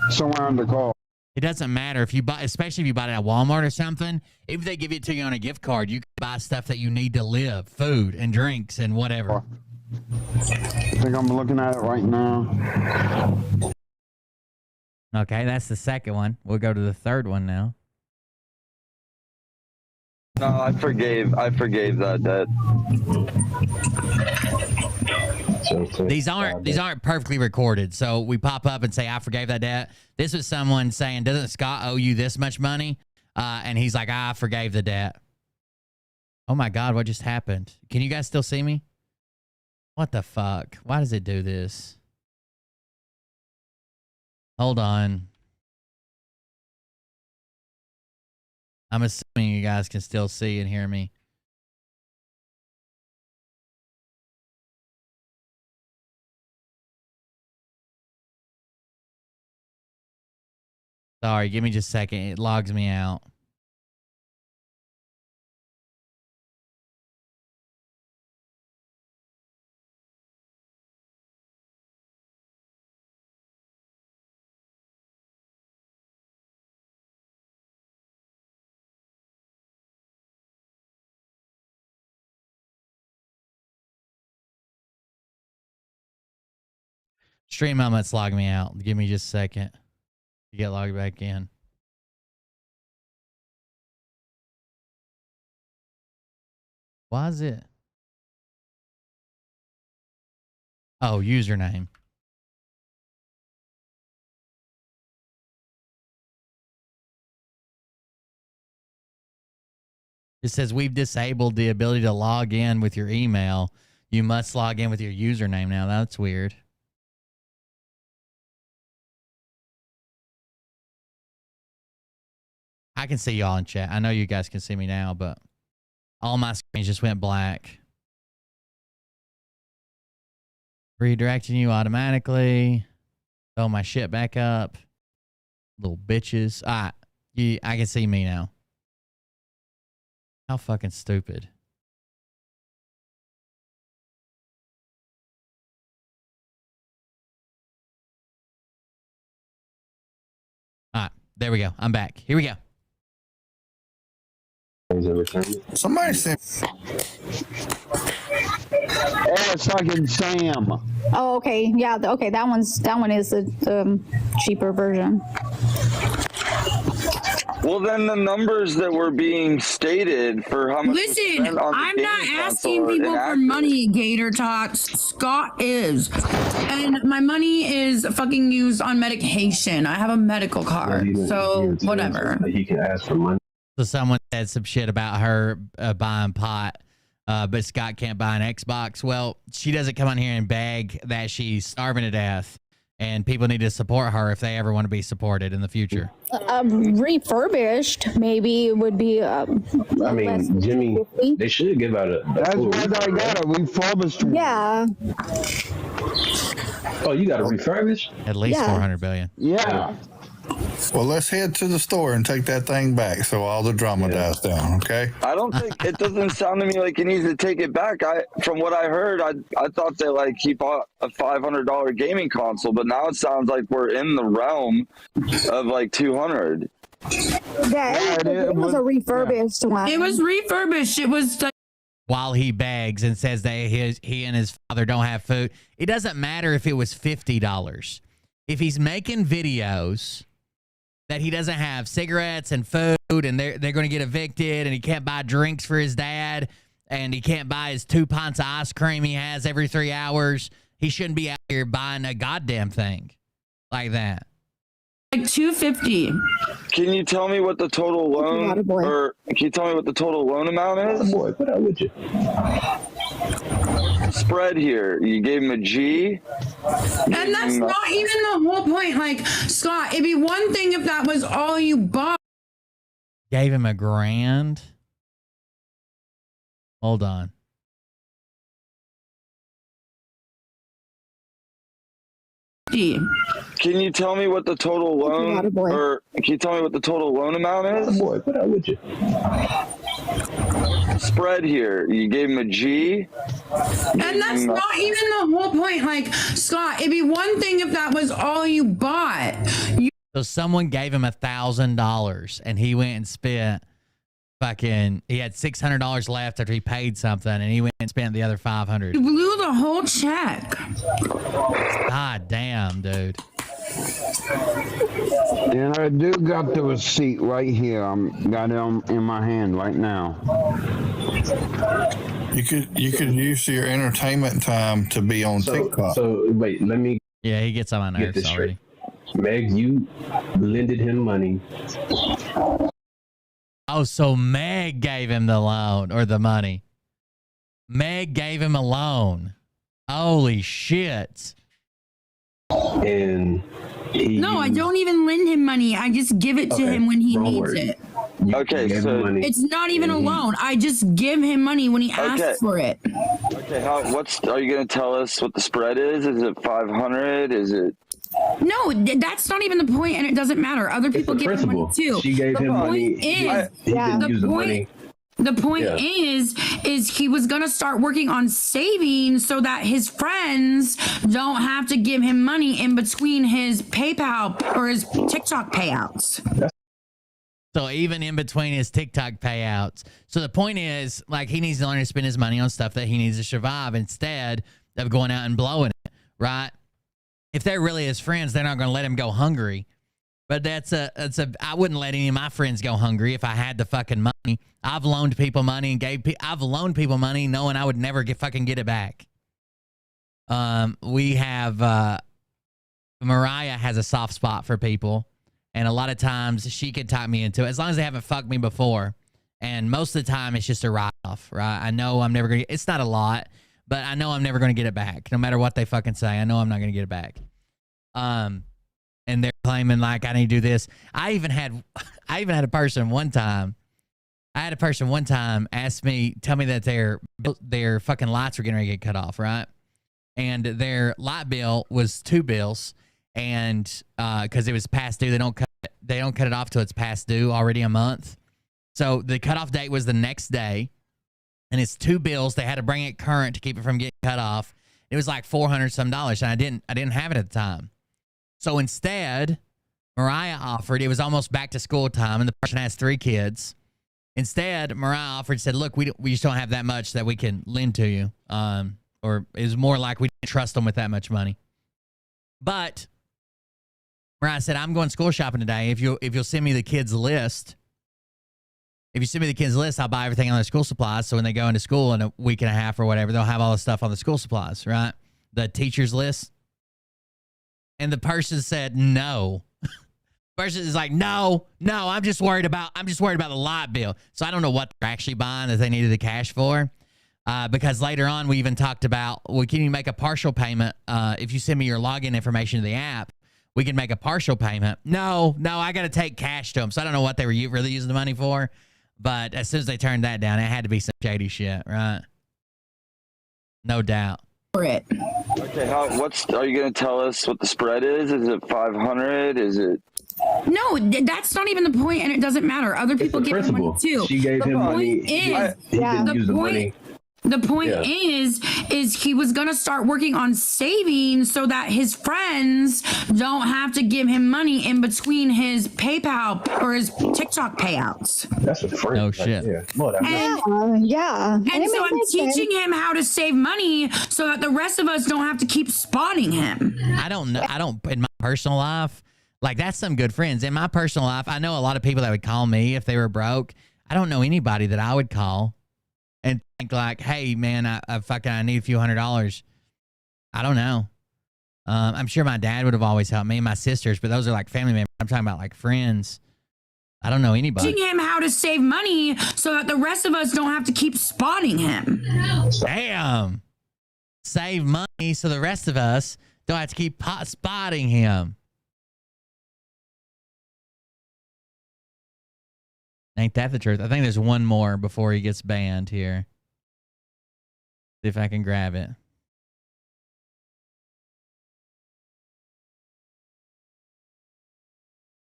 Speaker 8: Somewhere on the call.
Speaker 1: It doesn't matter if you buy, especially if you buy it at Walmart or something. If they give it to you on a gift card, you can buy stuff that you need to live, food and drinks and whatever.
Speaker 8: I think I'm looking at it right now.
Speaker 1: Okay, that's the second one. We'll go to the third one now.
Speaker 13: No, I forgave that debt.
Speaker 1: These aren't perfectly recorded, so we pop up and say I forgave that debt. This was someone saying, "Doesn't Scott owe you this much money?" And he's like, "I forgave the debt." Oh my God, what just happened? Can you guys still see me? What the fuck? Why does it do this? Hold on. I'm assuming you guys can still see and hear me. Sorry, give me just a second. It logs me out. Stream moments log me out. Give me just a second. You get logged back in. Why is it? Oh, username. It says we've disabled the ability to log in with your email. You must log in with your username now. That's weird. I can see y'all in chat. I know you guys can see me now, but all my screens just went black. Redirecting you automatically. Throw my shit back up. Little bitches. I can see me now. How fucking stupid. All right, there we go. I'm back. Here we go.
Speaker 9: Somebody said.
Speaker 8: It's fucking Sam.
Speaker 12: Oh, okay. Yeah. Okay. That one is the cheaper version.
Speaker 13: Well, then the numbers that were being stated for how much.
Speaker 7: Listen, I'm not asking people for money, Gator Tots. Scott is. And my money is fucking used on medication. I have a medical card. So, whatever.
Speaker 10: He can ask for money.
Speaker 1: So someone said some shit about her buying pot, but Scott can't buy an Xbox. Well, she doesn't come on here and beg that she's starving to death, and people need to support her if they ever want to be supported in the future.
Speaker 12: Refurbished maybe would be.
Speaker 10: I mean, Jimmy, they should give out a.
Speaker 8: That's why I got a refurbished one.
Speaker 12: Yeah.
Speaker 10: Oh, you got a refurbished?
Speaker 1: At least 400 billion.
Speaker 8: Yeah.
Speaker 9: Well, let's head to the store and take that thing back so all the drama dies down, okay?
Speaker 13: I don't think it doesn't sound to me like he needs to take it back. From what I heard, I thought that like he bought a $500 gaming console, but now it sounds like we're in the realm of like 200.
Speaker 12: Yeah, it was a refurbished one.
Speaker 7: It was refurbished. It was like.
Speaker 1: While he begs and says that he and his father don't have food, it doesn't matter if it was $50. If he's making videos that he doesn't have cigarettes and food, and they're going to get evicted, and he can't buy drinks for his dad, and he can't buy his 2 pints of ice cream he has every 3 hours, he shouldn't be out here buying a goddamn thing like that.
Speaker 7: Like $250.
Speaker 13: Can you tell me what the total loan, or can you tell me what the total loan amount is?
Speaker 10: Boy, put out with you.
Speaker 13: Spread here. You gave him a G.
Speaker 7: And that's not even the whole point. Like, Scott, it'd be one thing if that was all you bought.
Speaker 1: Gave him $1,000. Hold on.
Speaker 13: Can you tell me what the total loan, or can you tell me what the total loan amount is?
Speaker 10: Boy, put out with you.
Speaker 13: Spread here. You gave him a G.
Speaker 7: And that's not even the whole point. Like, Scott, it'd be one thing if that was all you bought.
Speaker 1: So someone gave him $1,000, and he went and spent he had $600 left after he paid something, and he went and spent the other $500.
Speaker 7: You blew the whole check.
Speaker 1: God damn, dude.
Speaker 8: And I do got the receipt right here. Got it in my hand right now.
Speaker 9: You could use your entertainment time to be on TikTok.
Speaker 10: So wait, let me.
Speaker 1: Yeah, he gets on my nerves already.
Speaker 10: Meg, you lended him money.
Speaker 1: Oh, so Meg gave him the loan or the money. Meg gave him a loan. Holy shit.
Speaker 10: And
Speaker 7: no, I don't even lend him money. I just give it to him when he needs it.
Speaker 13: Okay, so
Speaker 7: it's not even a loan. I just give him money when he asks for it.
Speaker 13: Okay, are you going to tell us what the spread is? Is it 500? Is it?
Speaker 7: No, that's not even the point, and it doesn't matter. Other people give him money too.
Speaker 10: She gave him money. He didn't use the money.
Speaker 7: The point is he was going to start working on saving so that his friends don't have to give him money in between his PayPal or his TikTok payouts.
Speaker 1: So even in between his TikTok payouts. So the point is, like, he needs to learn to spend his money on stuff that he needs to survive instead of going out and blowing it, right? If they're really his friends, they're not going to let him go hungry. But I wouldn't let any of my friends go hungry if I had the fucking money. I've loaned people money and I've loaned people money knowing I would never fucking get it back. We have, Mariah has a soft spot for people. And a lot of times she can talk me into it as long as they haven't fucked me before. And most of the time it's just a write-off, right? I know I'm never going to, it's not a lot, but I know I'm never going to get it back. No matter what they fucking say, I know I'm not going to get it back. And they're claiming like I need to do this. I even had a person one time. Ask me, tell me that their fucking lights were getting ready to get cut off, right? And their light bill was 2 bills, and because it was past due, they don't cut it off till it's past due already a month. So the cutoff date was the next day, and it's 2 bills. They had to bring it current to keep it from getting cut off. It was like $400 some, and I didn't have it at the time. So instead, Mariah offered, it was almost back to school time, and the person has 3 kids. Instead, Mariah offered, said, look, we just don't have that much that we can lend to you. Or it was more like we didn't trust them with that much money. But Mariah said, I'm going school shopping today. If you'll send me the kids' list, I'll buy everything on their school supplies. So when they go into school in a week and a half or whatever, they'll have all the stuff on the school supplies, right? The teacher's list. And the person said, no. The person is like, no, I'm just worried about the light bill. So I don't know what they're actually buying that they needed the cash for. Because later on, we even talked about, well, can you make a partial payment? If you send me your login information to the app, we can make a partial payment. No, I got to take cash to them. So I don't know what they were really using the money for. But as soon as they turned that down, it had to be some shady shit, right? No doubt.
Speaker 13: Okay, are you going to tell us what the spread is? Is it 500? Is it?
Speaker 7: No, that's not even the point, and it doesn't matter. Other people give him money too.
Speaker 10: She gave him money. He didn't use the money.
Speaker 7: The point is he was going to start working on saving so that his friends don't have to give him money in between his PayPal or his TikTok payouts.
Speaker 10: That's a friend.
Speaker 1: No shit.
Speaker 12: Yeah.
Speaker 7: And so I'm teaching him how to save money so that the rest of us don't have to keep spawning him.
Speaker 1: I don't know. In my personal life, like that's some good friends. In my personal life, I know a lot of people that would call me if they were broke. I don't know anybody that I would call and think like, hey man, I need a few $100. I don't know. I'm sure my dad would have always helped me and my sisters, but those are like family members. I'm talking about like friends. I don't know anybody.
Speaker 7: Teaching him how to save money so that the rest of us don't have to keep spawning him.
Speaker 1: Damn. Save money so the rest of us don't have to keep spotting him. Ain't that the truth? I think there's one more before he gets banned here. See if I can grab it.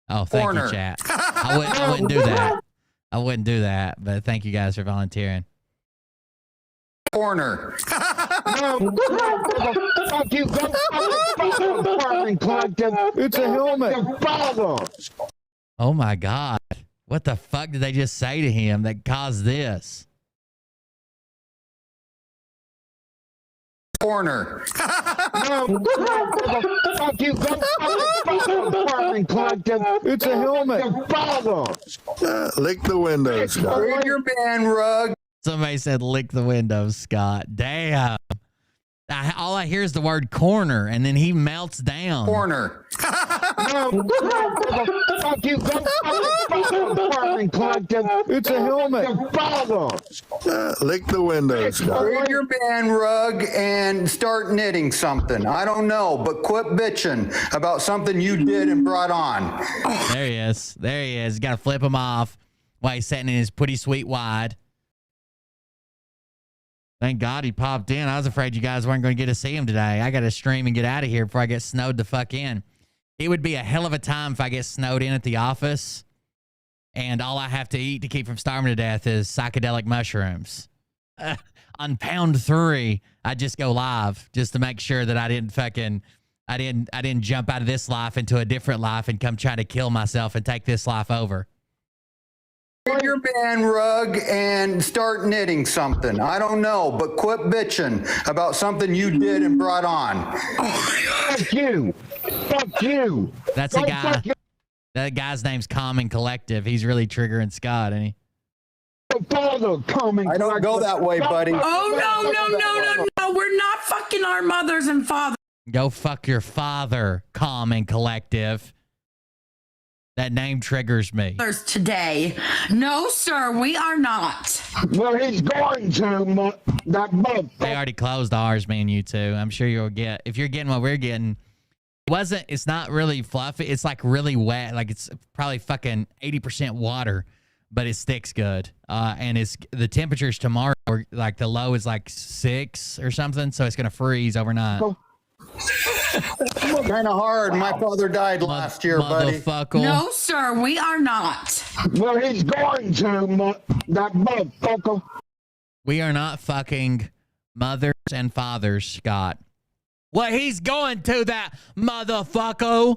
Speaker 1: Oh, thank you, chat. I wouldn't do that. I wouldn't do that, but thank you guys for volunteering.
Speaker 14: Corner.
Speaker 8: Fuck you, go it's a helmet.
Speaker 1: Oh my God. What the fuck did they just say to him that caused this?
Speaker 14: Corner.
Speaker 8: Fuck you, go it's a helmet.
Speaker 9: Lick the windows, Scott.
Speaker 14: Read your man rug.
Speaker 1: Somebody said lick the windows, Scott. Damn. All I hear is the word corner, and then he melts down.
Speaker 14: Corner.
Speaker 8: Fuck you, go it's a helmet.
Speaker 9: Lick the windows, Scott.
Speaker 14: Read your man rug and start knitting something. I don't know, but quit bitching about something you did and brought on.
Speaker 1: There he is. There he is. Got to flip him off while he's sitting in his pretty sweet wide. Thank God he popped in. I was afraid you guys weren't going to get to see him today. I got to stream and get out of here before I get snowed the fuck in. It would be a hell of a time if I get snowed in at the office and all I have to eat to keep from starving to death is psychedelic mushrooms. On pound 3, I just go live just to make sure that I didn't jump out of this life into a different life and come trying to kill myself and take this life over.
Speaker 14: Read your man rug and start knitting something. I don't know, but quit bitching about something you did and brought on.
Speaker 8: Fuck you. Fuck you.
Speaker 1: That's a guy. That guy's name's Common Collective. He's really triggering Scott, ain't he?
Speaker 14: I don't go that way, buddy.
Speaker 7: Oh, no. We're not fucking our mothers and fathers.
Speaker 1: Go fuck your father, Common Collective. That name triggers me.
Speaker 7: Today. No, sir, we are not.
Speaker 8: Well, he's going to, that motherfucker.
Speaker 1: They already closed ours, me and you two. I'm sure you'll get, if you're getting what we're getting, it's not really fluffy. It's like really wet. Like it's probably fucking 80% water, but it sticks good. And the temperatures tomorrow, like the low is like 6 or something. So it's going to freeze overnight.
Speaker 14: Kind of hard. My father died last year, buddy.
Speaker 7: No, sir, we are not.
Speaker 8: Well, he's going to, that motherfucker.
Speaker 1: We are not fucking mothers and fathers, Scott. Well, he's going to that motherfucker.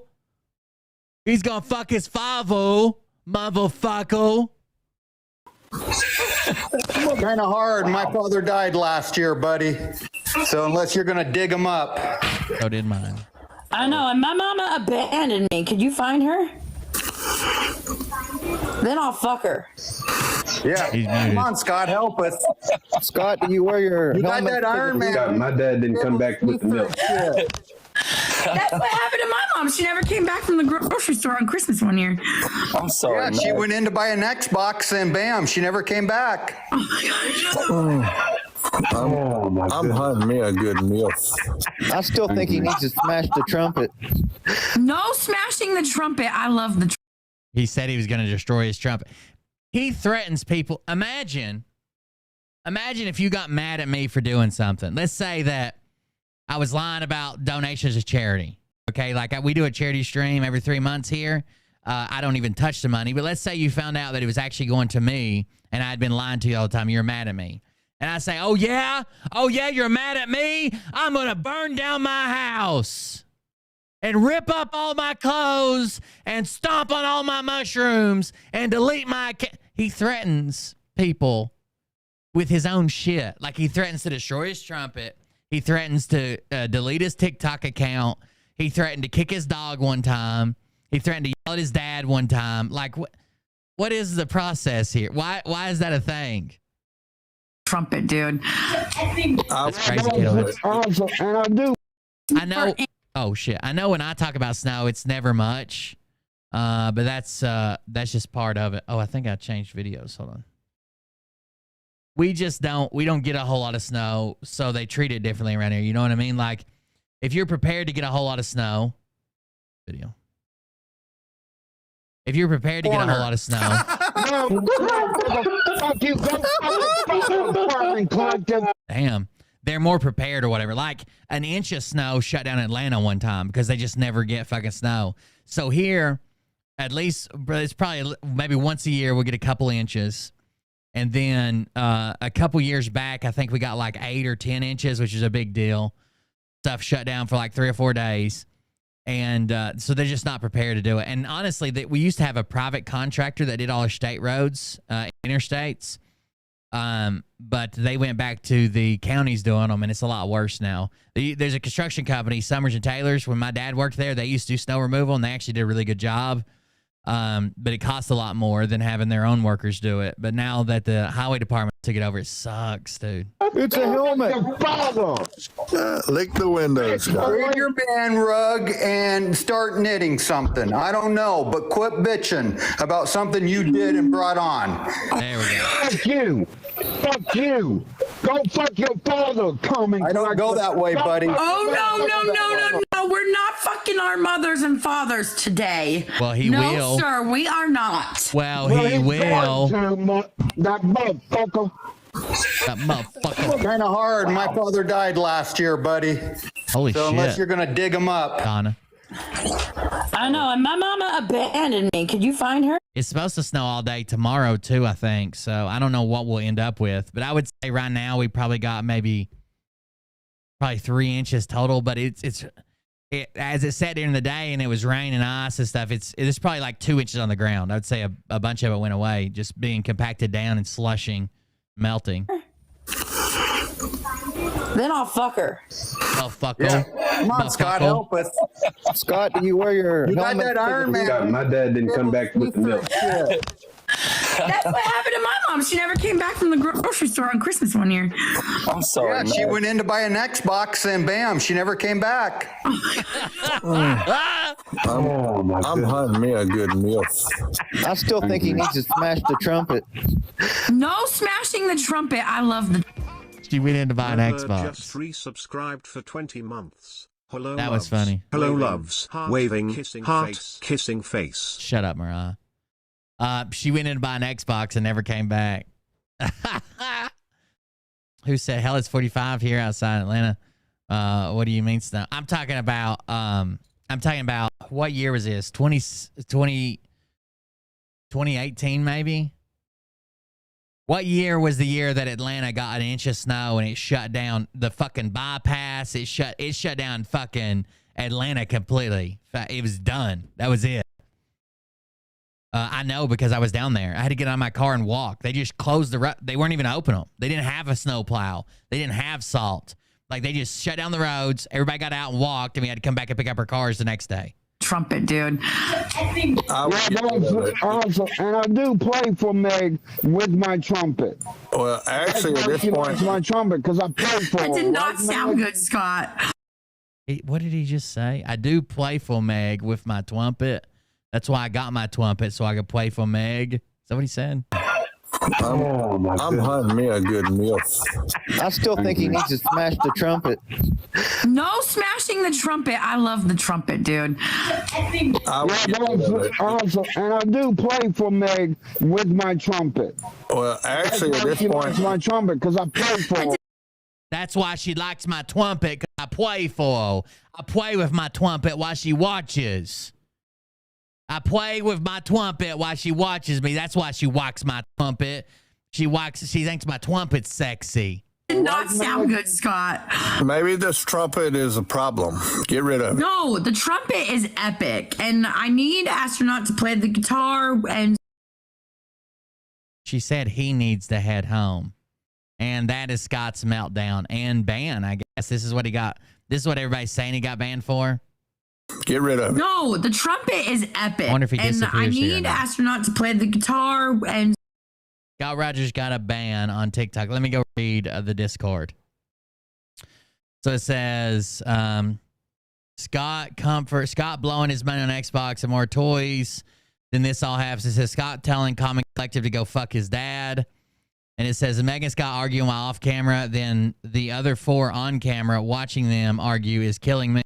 Speaker 1: He's going to fuck his father, motherfucker.
Speaker 14: Kind of hard. My father died last year, buddy. So unless you're going to dig him up.
Speaker 1: So did mine.
Speaker 7: I know, and my mama abandoned me. Could you find her? Then I'll fuck her.
Speaker 14: Yeah. Come on, Scott, help us.
Speaker 10: Scott, do you wear your
Speaker 14: You got that Iron Man.
Speaker 10: Scott, my dad didn't come back with the milk.
Speaker 7: That's what happened to my mom. She never came back from the grocery store on Christmas one year.
Speaker 13: I'm sorry.
Speaker 14: Yeah, she went in to buy an Xbox and bam, she never came back.
Speaker 7: Oh my gosh.
Speaker 10: I'm hunting me a good meal. I still think he needs to smash the trumpet.
Speaker 7: No smashing the trumpet. I love the trumpet.
Speaker 1: He said he was going to destroy his trumpet. He threatens people. Imagine if you got mad at me for doing something. Let's say that I was lying about donations to charity. Okay, like we do a charity stream every 3 months here. I don't even touch the money. But let's say you found out that it was actually going to me and I'd been lying to you all the time. You're mad at me. And I say, oh, yeah, you're mad at me? I'm going to burn down my house and rip up all my clothes and stomp on all my mushrooms and delete my account. He threatens people with his own shit. Like he threatens to destroy his trumpet. He threatens to delete his TikTok account. He threatened to kick his dog one time. He threatened to yell at his dad one time. Like, what is the process here? Why is that a thing?
Speaker 7: Trumpet, dude.
Speaker 1: That's crazy, kiddo.
Speaker 8: And I do.
Speaker 1: I know. Oh shit! I know when I talk about snow, it's never much, but that's just part of it. Oh, I think I changed videos. Hold on. We don't get a whole lot of snow, so they treat it differently around here. You know what I mean? Like, if you're prepared to get a whole lot of snow, video. If you're prepared to get a whole lot of snow. Damn. They're more prepared or whatever. Like an inch of snow shut down Atlanta one time because they just never get fucking snow. So here, at least, it's probably maybe once a year we'll get a couple inches. And then a couple years back, I think we got like 8 or 10 inches, which is a big deal. Stuff shut down for like 3 or 4 days. And so they're just not prepared to do it. And honestly, we used to have a private contractor that did all our state roads, interstates. But they went back to the counties doing them, and it's a lot worse now. There's a construction company, Summers and Taylors. When my dad worked there, they used to do snow removal, and they actually did a really good job. But it costs a lot more than having their own workers do it. But now that the highway department took it over, it sucks, dude.
Speaker 10: It's a helmet. Lick the windows.
Speaker 14: Read your man rug and start knitting something. I don't know, but quit bitching about something you did and brought on.
Speaker 1: There we go.
Speaker 8: Fuck you. Fuck you. Go fuck your father, Common.
Speaker 14: I don't go that way, buddy.
Speaker 7: Oh, no. We're not fucking our mothers and fathers today.
Speaker 1: Well, he will.
Speaker 7: No, sir, we are not.
Speaker 1: Well, he will.
Speaker 8: That motherfucker.
Speaker 1: That motherfucker.
Speaker 14: Kind of hard. My father died last year, buddy.
Speaker 1: Holy
Speaker 14: so
Speaker 1: shit.
Speaker 14: unless you're going to dig him up.
Speaker 1: Donna.
Speaker 7: I know, and my mama abandoned me. Could you find her?
Speaker 1: It's supposed to snow all day tomorrow, too, I think. So I don't know what we'll end up with. But I would say right now we probably got probably 3 inches total. But it's as it sat during the day and it was rain and ice and stuff, it's probably like 2 inches on the ground. I would say a bunch of it went away, just being compacted down and slushing, melting.
Speaker 7: Then I'll fuck her.
Speaker 1: Fuckle.
Speaker 14: Yeah. Come on, Scott, help us.
Speaker 15: Scott, do you wear your
Speaker 14: You got
Speaker 15: helmet?
Speaker 14: that Iron Man.
Speaker 10: God, my dad didn't come back with the milk.
Speaker 7: That's what happened to my mom. She never came back from the grocery store on Christmas one year.
Speaker 15: I'm sorry.
Speaker 14: Yeah, she went in to buy an Xbox and bam, she never came back.
Speaker 10: I'm hunting me a good meal.
Speaker 15: I still think he needs to smash the trumpet.
Speaker 7: No smashing the trumpet. I love the.
Speaker 1: She went in to buy an Xbox.
Speaker 4: Just resubscribed for 20 months. Hello,
Speaker 1: That was funny.
Speaker 4: Hello, loves. Waving, heart, kissing face.
Speaker 1: Shut up, Mariah. She went in to buy an Xbox and never came back. Who said hell is 45 here outside Atlanta? What do you mean snow? I'm talking about what year was this? 2018 maybe? What year was the year that Atlanta got an inch of snow and it shut down the fucking bypass? It shut down fucking Atlanta completely. It was done. That was it. I know because I was down there. I had to get out of my car and walk. They just closed the road. They weren't even open them. They didn't have a snow plow. They didn't have salt. Like, they just shut down the roads. Everybody got out and walked, and we had to come back and pick up our cars the next day.
Speaker 7: Trumpet, dude.
Speaker 8: And I do play for Meg with my trumpet.
Speaker 9: Well, actually, at this point,
Speaker 8: my trumpet because I play for her.
Speaker 7: That did not sound good, Scott.
Speaker 1: What did he just say? I do play for Meg with my trumpet. That's why I got my trumpet, so I could play for Meg. Is that what he said?
Speaker 10: I'm hunting me a good meal.
Speaker 15: I still think he needs to smash the trumpet.
Speaker 7: No smashing the trumpet. I love the trumpet, dude.
Speaker 8: And I do play for Meg with my trumpet.
Speaker 9: well, actually, at this point,
Speaker 8: my trumpet because I play for her.
Speaker 1: That's why she likes my trumpet, because I play for her. I play with my trumpet while she watches. I play with my trumpet while she watches me. That's why she whacks my trumpet. She thinks my trumpet's sexy.
Speaker 7: Did not sound good, Scott.
Speaker 9: maybe this trumpet is a problem. Get rid of it.
Speaker 7: No, the trumpet is epic, and I need Astronaut to play the guitar. And
Speaker 1: She said he needs to head home. And that is Scott's meltdown and ban. I guess this is what he got. This is what everybody's saying he got banned for.
Speaker 9: Get rid of it.
Speaker 7: no, the trumpet is epic.
Speaker 1: I wonder if he
Speaker 7: and
Speaker 1: disappears
Speaker 7: I
Speaker 1: here or
Speaker 7: need
Speaker 1: not.
Speaker 7: Astronaut to play the guitar. And
Speaker 1: Scott Rogers got a ban on TikTok. Let me go read the Discord. So it says, Scott blowing his money on Xbox and more toys than this all happens. It says Scott telling Common Collective to go fuck his dad. And it says Meg and Scott arguing while off camera, then the other four on camera watching them argue is killing me.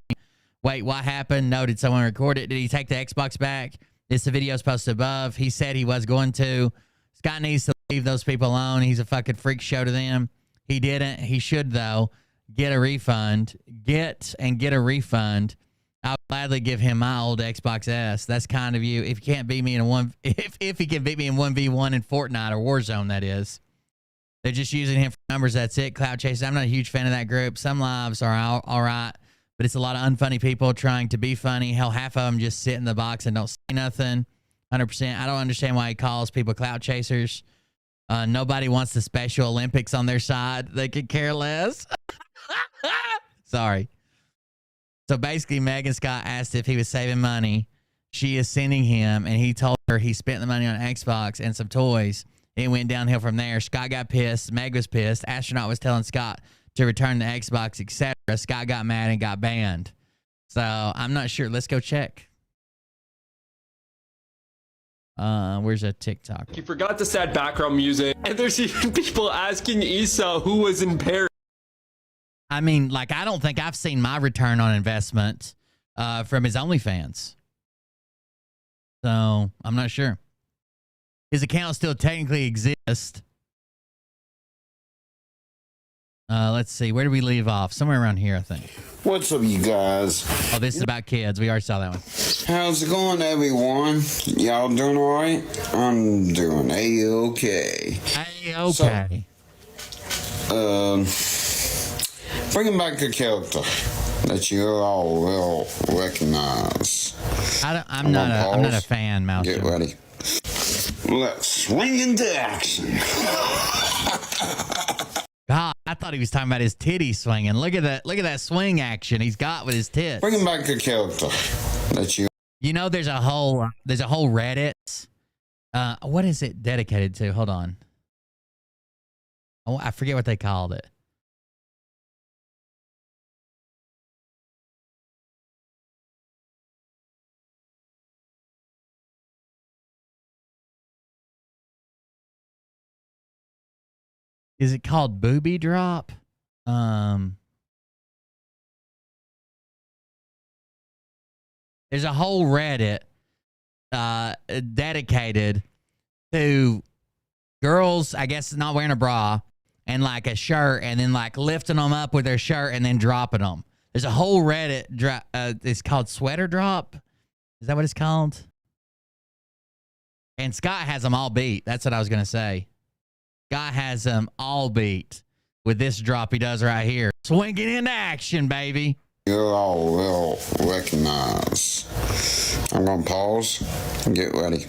Speaker 1: Wait, what happened? No, did someone record it? Did he take the Xbox back? This the video's posted above. He said he was going to. Scott needs to leave those people alone. He's a fucking freak show to them. He didn't. He should, though. Get a refund. Get a refund. I'll gladly give him my old Xbox S. That's kind of you. If you can't beat me in if he can beat me in 1v1 in Fortnite or Warzone, that is. They're just using him for numbers. That's it. Cloud chasing. I'm not a huge fan of that group. Some lives are all right, but it's a lot of unfunny people trying to be funny. Hell, half of them just sit in the box and don't say nothing. 100%. I don't understand why he calls people clout chasers. Nobody wants the Special Olympics on their side. They could care less. Sorry. So basically, Megan Scott asked if he was saving money. She is sending him, and he told her he spent the money on Xbox and some toys. It went downhill from there. Scott got pissed. Meg was pissed. Astronaut was telling Scott to return the Xbox, etc. Scott got mad and got banned. So I'm not sure. Let's go check. Where's a TikTok?
Speaker 16: He forgot to set background music, and there's even people asking Issa who was in Paris.
Speaker 1: I mean, like, I don't think I've seen my return on investment from his OnlyFans. So I'm not sure. His account still technically exists. Let's see. Where did we leave off? Somewhere around here, I think.
Speaker 17: What's up, you guys?
Speaker 1: Oh, this is about kids. We already saw that one.
Speaker 17: How's it going, everyone? Y'all doing all right? I'm doing A-okay.
Speaker 1: A-okay.
Speaker 17: Bringing back a character that you all will recognize.
Speaker 1: I'm not a fan, Mouse.
Speaker 17: Get ready. Let's swing into action.
Speaker 1: God, I thought he was talking about his titty swinging. Look at that. Look at that swing action he's got with his tits.
Speaker 17: Bring him back to character. That you.
Speaker 1: You know, there's a whole Reddit. What is it dedicated to? Hold on. Oh, I forget what they called it. Is it called Booby Drop? There's a whole Reddit dedicated to girls, I guess, not wearing a bra and like a shirt, and then like lifting them up with their shirt and then dropping them. There's a whole Reddit. It's called Sweater Drop. Is that what it's called? And Scott has them all beat. That's what I was gonna say. Scott has them all beat with this drop he does right here. Swinging into action, baby.
Speaker 17: You all will recognize. I'm gonna pause and get ready.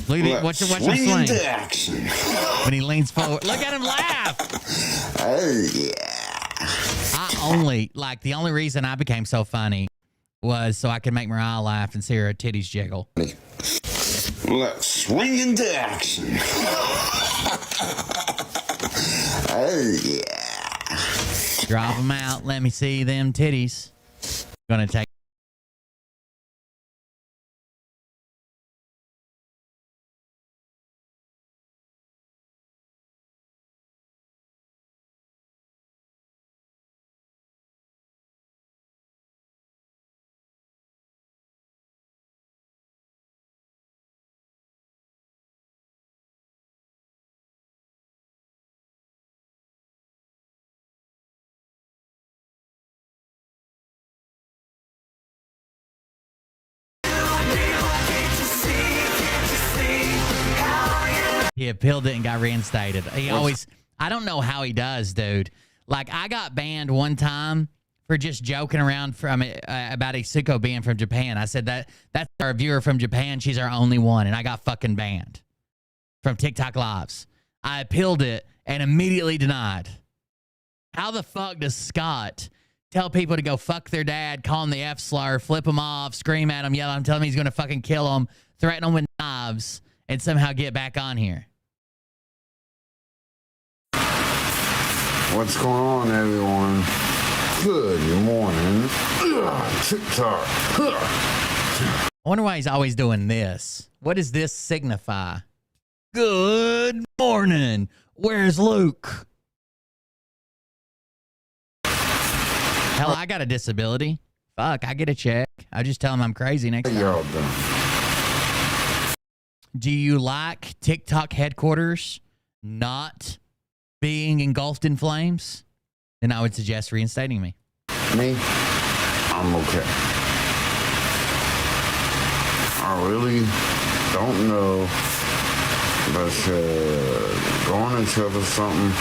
Speaker 1: Look at it. Watch your swing.
Speaker 17: Into action.
Speaker 1: When he leans forward. Look at him laugh.
Speaker 17: Oh, yeah.
Speaker 1: The only reason I became so funny was so I could make Mariah laugh and see her titties jiggle.
Speaker 17: Let's swing into action. Oh, yeah.
Speaker 1: Drop them out. Let me see them titties. Gonna take. He appealed it and got reinstated. I don't know how he does, dude. Like, I got banned one time for just joking around from about Isuko being from Japan. I said that's our viewer from Japan. She's our only one. And I got fucking banned from TikTok Lives. I appealed it and immediately denied. How the fuck does Scott tell people to go fuck their dad, call him the F slur, flip him off, scream at him, yell at him, tell him he's going to fucking kill him, threaten him with knives, and somehow get back on here?
Speaker 17: What's going on, everyone? Good morning. TikTok.
Speaker 1: I wonder why he's always doing this. What does this signify? Good morning. Where's Luke? Hell, I got a disability. Fuck, I get a check. I just tell him I'm crazy next time.
Speaker 17: Y'all done.
Speaker 1: Do you like TikTok headquarters not being engulfed in flames? Then I would suggest reinstating me.
Speaker 17: Me? I'm okay. I really don't know, but going into for something,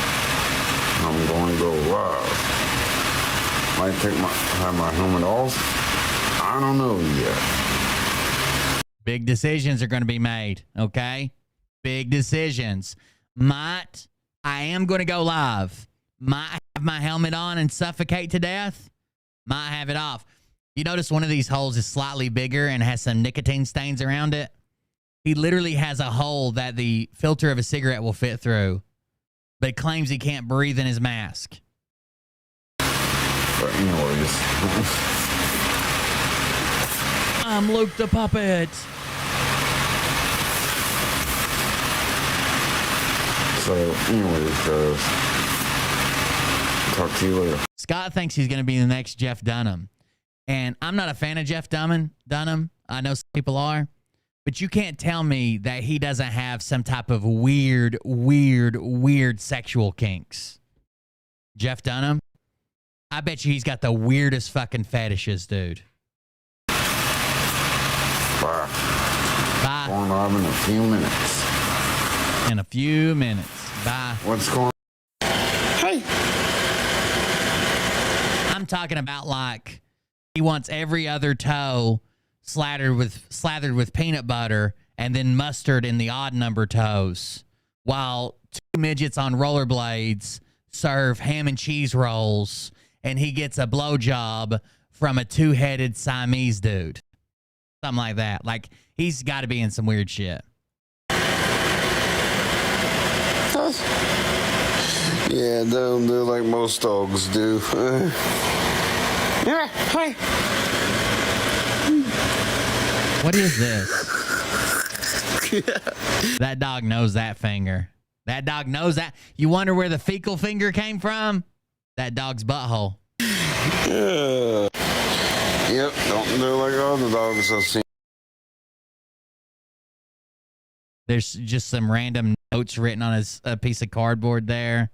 Speaker 17: I'm going to go live. Might have my helmet off. I don't know yet.
Speaker 1: Big decisions are going to be made, okay? Big decisions. I am going to go live. Might have my helmet on and suffocate to death. Might have it off. You notice one of these holes is slightly bigger and has some nicotine stains around it? He literally has a hole that the filter of a cigarette will fit through, but claims he can't breathe in his mask.
Speaker 17: But anyways.
Speaker 1: I'm Luke the Puppet.
Speaker 17: So, anyways, guys. Talk to you later.
Speaker 1: Scott thinks he's going to be the next Jeff Dunham. And I'm not a fan of Jeff Dunham. I know some people are. But you can't tell me that he doesn't have some type of weird sexual kinks. Jeff Dunham? I bet you he's got the weirdest fucking fetishes, dude.
Speaker 17: Bye.
Speaker 1: Bye.
Speaker 17: Going live in a few minutes.
Speaker 1: In a few minutes. Bye.
Speaker 17: What's going on? Hey.
Speaker 1: I'm talking about like he wants every other toe slathered with peanut butter and then mustard in the odd number toes, while two midgets on rollerblades serve ham and cheese rolls, and he gets a blowjob from a two-headed Siamese dude. Something like that. Like, he's got to be in some weird shit.
Speaker 17: Yeah, they're like most dogs do.
Speaker 1: Yeah, hi. What is this? That dog knows that finger. That dog knows that. You wonder where the fecal finger came from? That dog's butthole.
Speaker 17: Yeah. Yep, they're like all the dogs I've seen.
Speaker 1: There's just some random notes written on a piece of cardboard there.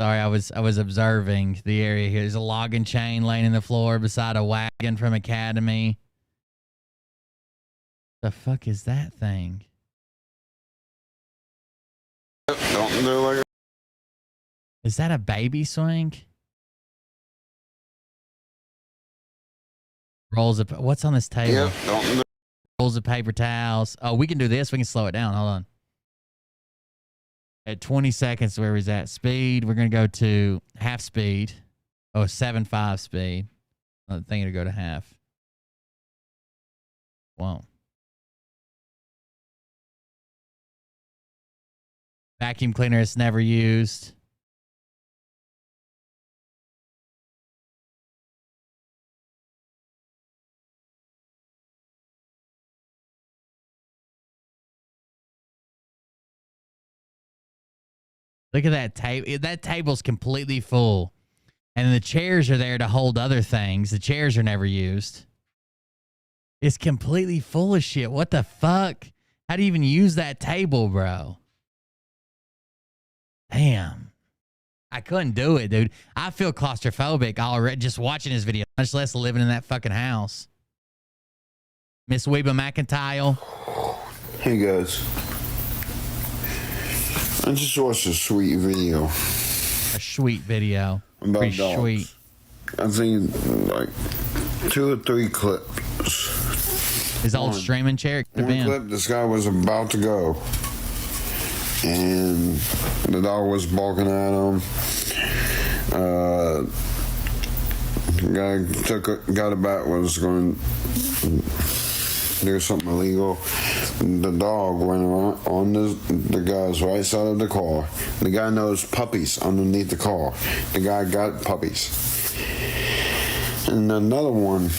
Speaker 1: Sorry, I was observing the area here. There's a logging chain laying in the floor beside a wagon from Academy. The fuck is that thing?
Speaker 17: Yep, they're like.
Speaker 1: Is that a baby swing? Rolls of what's on this table?
Speaker 17: Yep,
Speaker 1: rolls of paper towels. Oh, we can do this. We can slow it down. Hold on. At 20 seconds, where is that speed? We're gonna go to half speed. Oh, 7.5 speed. I think it'll go to half. Whoa. Vacuum cleaner is never used. Look at that table. That table's completely full. And the chairs are there to hold other things. The chairs are never used. It's completely full of shit. What the fuck? How do you even use that table, bro? Damn. I couldn't do it, dude. I feel claustrophobic already just watching this video, much less living in that fucking house. Miss Weeba McIntyre.
Speaker 17: Hey, guys. I just watched a sweet video.
Speaker 1: A sweet video.
Speaker 17: About
Speaker 1: pretty
Speaker 17: dogs.
Speaker 1: Sweet.
Speaker 17: I think like 2 or 3 clips.
Speaker 1: His old streaming chair.
Speaker 17: One clip, this guy was about to go. And the dog was barking at him. The guy got it back, was going to do something illegal. The dog went on the guy's right side of the car. The guy knows puppies underneath the car. The guy got puppies. And another one,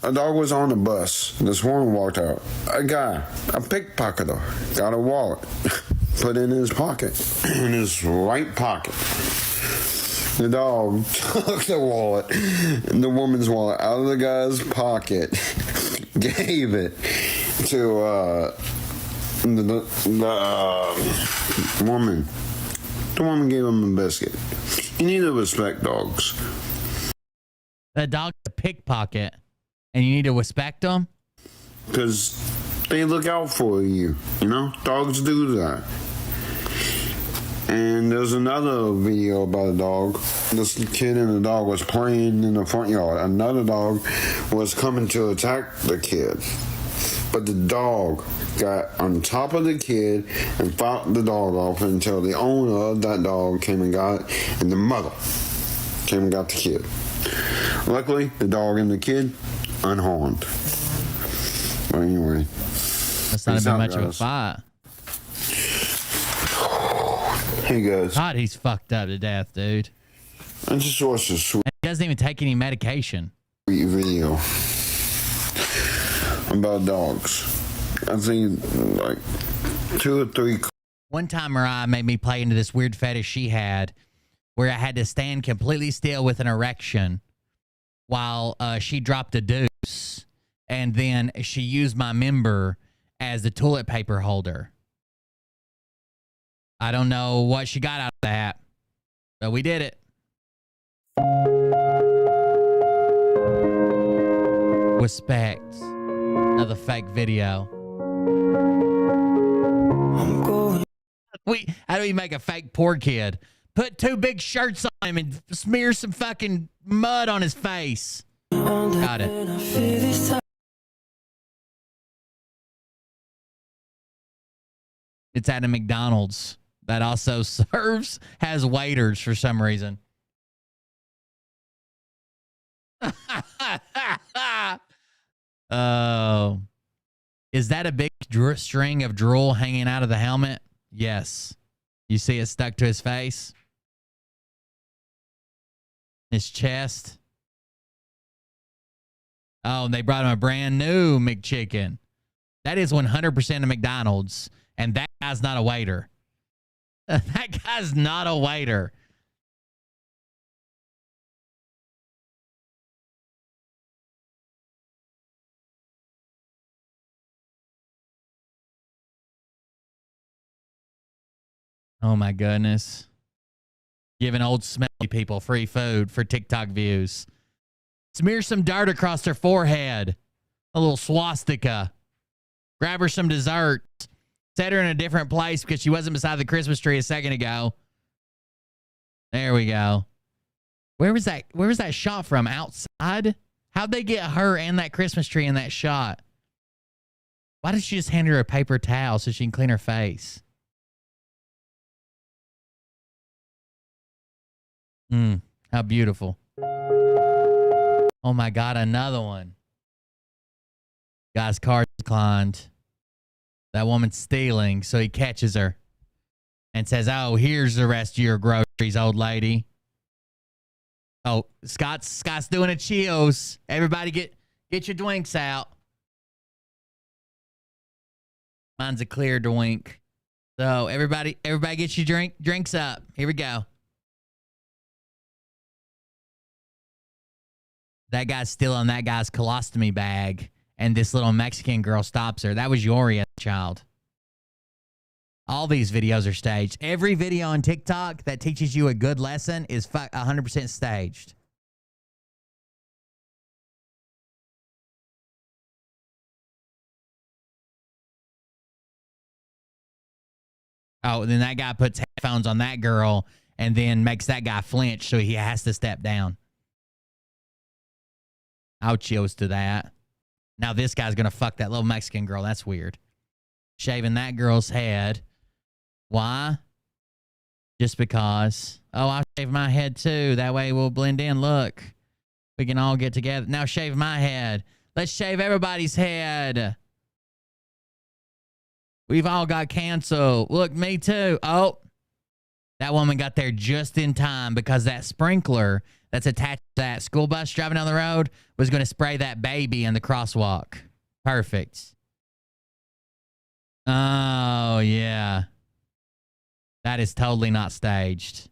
Speaker 17: a dog was on the bus. This woman walked out. A guy, a pickpocketer, got a wallet, put it in his pocket, in his right pocket. The dog took the wallet, the woman's wallet, out of the guy's pocket, gave it to the woman. The woman gave him a biscuit. You need to respect dogs.
Speaker 1: That dog's a pickpocket, and you need to respect them?
Speaker 17: Because they look out for you, you know? Dogs do that. And there's another video about a dog. This kid and the dog was playing in the front yard. Another dog was coming to attack the kid. But the dog got on top of the kid and fought the dog off until the owner of that dog came and got it, and the mother came and got the kid. Luckily, the dog and the kid unharmed. But anyway.
Speaker 1: That's not even much of a fight.
Speaker 17: Hey guys.
Speaker 1: God, he's fucked up to death, dude.
Speaker 17: I just watched a sweet.
Speaker 1: He doesn't even take any medication.
Speaker 17: Video about dogs. I think like 2 or 3.
Speaker 1: One time Mariah made me play into this weird fetish she had where I had to stand completely still with an erection while she dropped a deuce, and then she used my member as the toilet paper holder. I don't know what she got out of that, but we did it. Respect. Another fake video. How do we make a fake poor kid? Put 2 big shirts on him and smear some fucking mud on his face. Got it. It's at a McDonald's. that also has waiters for some reason. Oh. Is that a big string of drool hanging out of the helmet? Yes. You see it stuck to his face? His chest? Oh, and they brought him a brand new McChicken. That is 100% a McDonald's. And that guy's not a waiter. That guy's not a waiter. Oh, my goodness. Giving old smelly people free food for TikTok views. Smear some dirt across their forehead. A little swastika. Grab her some dessert. Set her in a different place because she wasn't beside the Christmas tree a second ago. There we go. Where was that shot from? Outside? How'd they get her and that Christmas tree in that shot? Why did she just hand her a paper towel so she can clean her face? How beautiful. Oh my God, another one. Guy's car declined. That woman's stealing, so he catches her and says, "Oh, here's the rest of your groceries, old lady." Oh, Scott's doing a Cheetos. Everybody get your drinks out. Mine's a clear drink. So everybody get your drinks up. Here we go. That guy's still on that guy's colostomy bag, and this little Mexican girl stops her. That was Yori as a child. All these videos are staged. Every video on TikTok that teaches you a good lesson is 100% staged. Oh, and then that guy puts headphones on that girl and then makes that guy flinch, so he has to step down. I'll cheers to that. Now this guy's going to fuck that little Mexican girl. That's weird. Shaving that girl's head. Why? Just because. Oh, I'll shave my head too. That way we'll blend in. Look. We can all get together. Now shave my head. Let's shave everybody's head. We've all got canceled. Look, me too. Oh. That woman got there just in time because that sprinkler that's attached to that school bus driving down the road was going to spray that baby in the crosswalk. Perfect. Oh, yeah. That is totally not staged.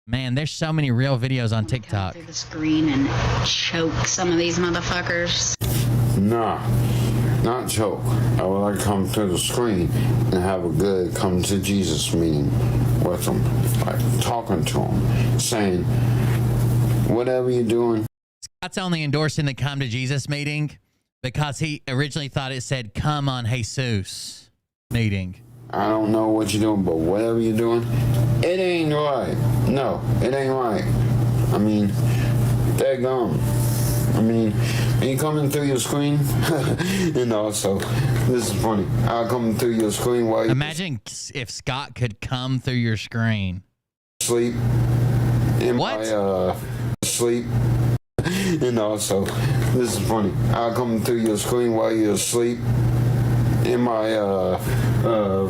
Speaker 1: Man, there's so many real videos on TikTok.
Speaker 6: Through the screen and choke some of these motherfuckers.
Speaker 17: Nah, not choke. I would like to come through the screen and have a good come to Jesus meeting with them. Like talking to them, saying, whatever you're doing.
Speaker 1: Scott's only endorsing the come to Jesus meeting because he originally thought it said come on Jesus meeting.
Speaker 17: I don't know what you're doing, but whatever you're doing, it ain't right. No, it ain't right. I mean, daggone. I mean, are you coming through your screen? And also, this is funny. I'll come through your screen while you
Speaker 1: imagine if Scott could come through your screen.
Speaker 17: Sleep. In
Speaker 1: what?
Speaker 17: My, sleep. And also, this is funny. I'll come through your screen while you're asleep. In my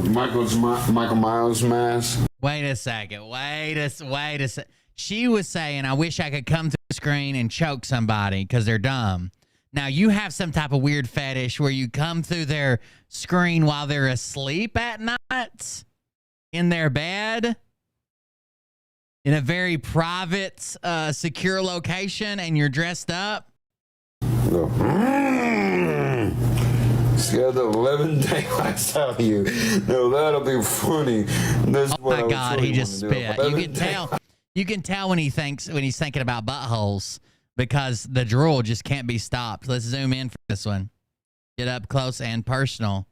Speaker 17: Michael Myers mask.
Speaker 1: Wait a second. Wait a second. She was saying, I wish I could come through the screen and choke somebody because they're dumb. Now, you have some type of weird fetish where you come through their screen while they're asleep at night in their bed in a very private, secure location, and you're dressed up.
Speaker 17: Go. Scared the 11 daylights out of you. No, that'll be funny. This
Speaker 1: Oh my God, he just spit. You can tell when he's thinking about buttholes because the drool just can't be stopped. Let's zoom in for this one. Get up close and personal.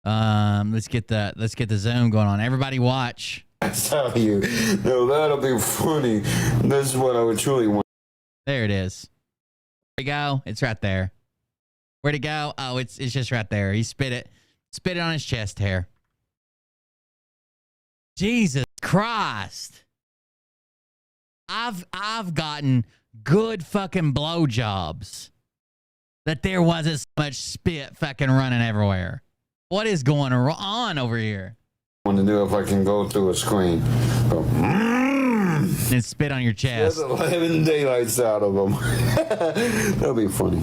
Speaker 1: Let's get the zoom going on. Everybody watch.
Speaker 17: I tell you, no, that'll be funny. This is what I would truly want.
Speaker 1: There it is. Where'd it go? It's right there. Where'd it go? Oh, it's just right there. He spit it on his chest hair. Jesus Christ. I've gotten good fucking blowjobs that there wasn't so much spit fucking running everywhere. What is going on over here?
Speaker 17: I want to do if I can go through a screen. Go,
Speaker 1: and spit on your chest.
Speaker 17: Get 11 daylights out of them. That'll be funny.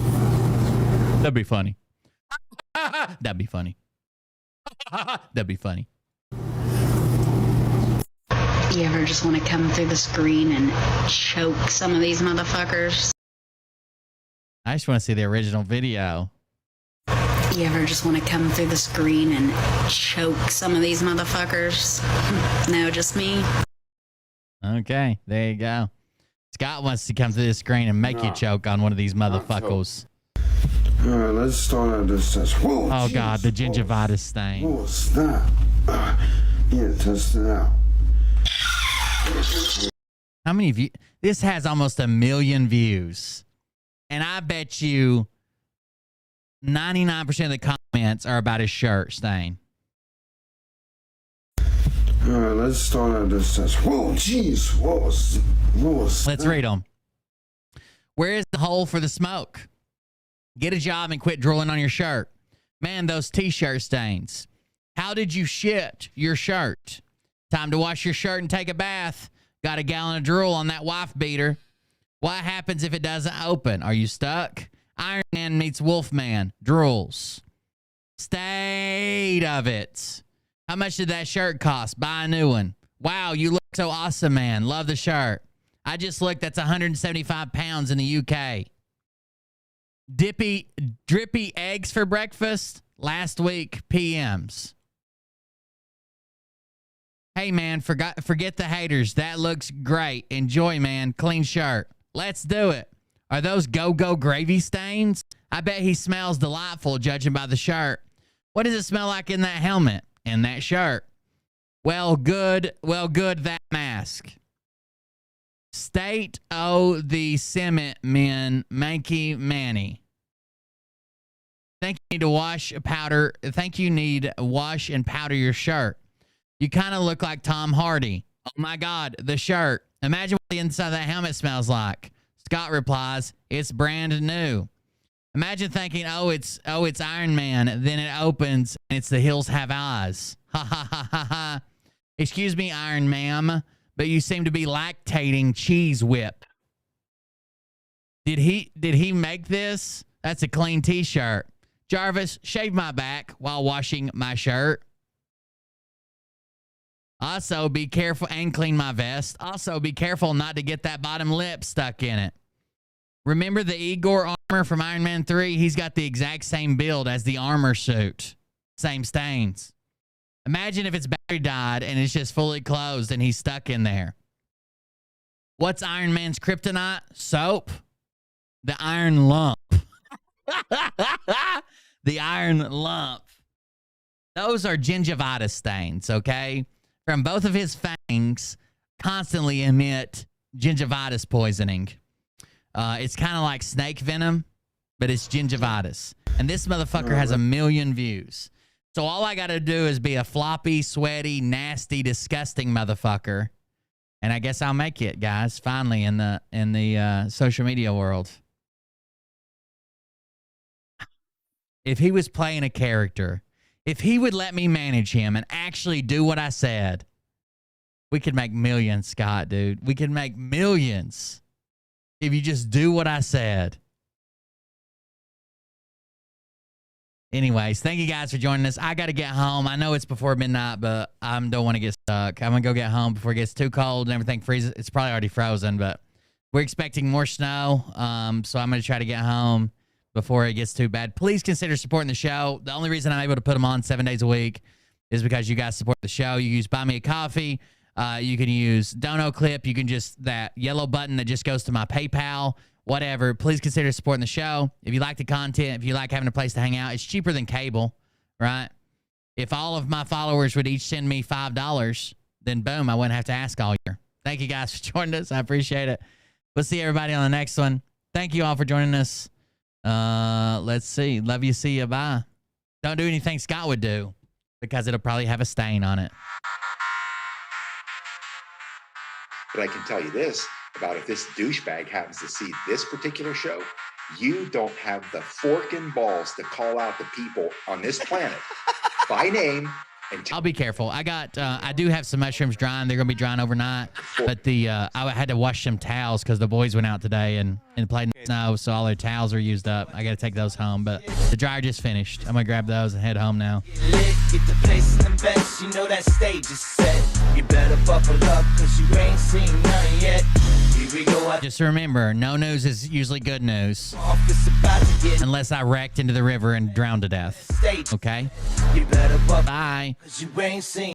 Speaker 1: That'd be funny. That'd be funny. That'd be funny.
Speaker 6: You ever just want to come through the screen and choke some of these motherfuckers?
Speaker 1: I just want to see the original video.
Speaker 6: You ever just want to come through the screen and choke some of these motherfuckers? No, just me.
Speaker 1: Okay, there you go. Scott wants to come through the screen and make you choke on one of these motherfuckers.
Speaker 17: All right, let's start at this test. Whoa,
Speaker 1: oh, God, the gingivitis stain.
Speaker 17: What's that? Yeah, test it out.
Speaker 1: How many views? This has almost 1 million views. And I bet you 99% of the comments are about his shirt stain.
Speaker 17: All right, let's start at this test. Whoa, jeez. What was
Speaker 1: Let's read them. Where is the hole for the smoke? Get a job and quit drooling on your shirt. Man, those t-shirt stains. How did you shit your shirt? Time to wash your shirt and take a bath. Got a gallon of drool on that wife beater. What happens if it doesn't open? Are you stuck? Iron Man meets Wolfman. Drools. State of it. How much did that shirt cost? Buy a new one. Wow, you look so awesome, man. Love the shirt. I just looked. That's 175 pounds in the UK. Drippy eggs for breakfast? Last week, PMs. Hey, man, forget the haters. That looks great. Enjoy, man. Clean shirt. Let's do it. Are those go-go gravy stains? I bet he smells delightful, judging by the shirt. What does it smell like in that helmet? In that shirt? Well, good, that mask. State o' the cement men, Mankey Manny. Think you need to wash and powder your shirt. You kind of look like Tom Hardy. Oh my God, the shirt. Imagine what the inside of that helmet smells like. Scott replies, it's brand new. Imagine thinking, oh, it's Iron Man. Then it opens and it's the Hills Have Eyes. Ha ha ha ha ha. Excuse me, Iron Ma'am, but you seem to be lactating cheese whip. Did he make this? That's a clean t-shirt. Jarvis, shave my back while washing my shirt. Also, be careful and clean my vest. Also, be careful not to get that bottom lip stuck in it. Remember the Igor armor from Iron Man 3? He's got the exact same build as the armor suit. Same stains. Imagine if its battery died and it's just fully closed and he's stuck in there. What's Iron Man's kryptonite? Soap. The iron lump. The iron lump. Those are gingivitis stains, okay? From both of his fangs constantly emit gingivitis poisoning. It's kind of like snake venom, but it's gingivitis. And this motherfucker has 1 million views. So all I got to do is be a floppy, sweaty, nasty, disgusting motherfucker. And I guess I'll make it, guys, finally in the social media world. If he was playing a character, if he would let me manage him and actually do what I said, we could make millions, Scott, dude. We could make millions if you just do what I said. Anyways, thank you guys for joining us. I got to get home. I know it's before midnight, but I don't want to get stuck. I'm going to go get home before it gets too cold and everything freezes. It's probably already frozen, but we're expecting more snow. So I'm going to try to get home before it gets too bad. Please consider supporting the show. The only reason I'm able to put them on 7 days a week is because you guys support the show. You use Buy Me a Coffee. You can use Dono Clip. You can just, that yellow button that just goes to my PayPal, whatever. Please consider supporting the show. If you like the content, if you like having a place to hang out, it's cheaper than cable, right? If all of my followers would each send me $5, then boom, I wouldn't have to ask all year. Thank you guys for joining us. I appreciate it. We'll see everybody on the next one. Thank you all for joining us. Let's see. Love you. See you. Bye. Don't do anything Scott would do because it'll probably have a stain on it.
Speaker 18: But I can tell you this about if this douchebag happens to see this particular show, you don't have the forking balls to call out the people on this planet by name.
Speaker 1: I'll be careful. I do have some mushrooms drying. They're gonna be drying overnight. But I had to wash some towels because the boys went out today and played in the snow, so all their towels are used up. I gotta take those home. But the dryer just finished. I'm gonna grab those and head home now.
Speaker 2: Get the places and bets, you know that stage is set. You better buckle up, cause you ain't seen none yet. Here we go.
Speaker 1: Just remember, no news is usually good news. Unless I wrecked into the river and drowned to death. Okay?
Speaker 2: You better buckle
Speaker 1: Bye.
Speaker 2: cause you ain't seen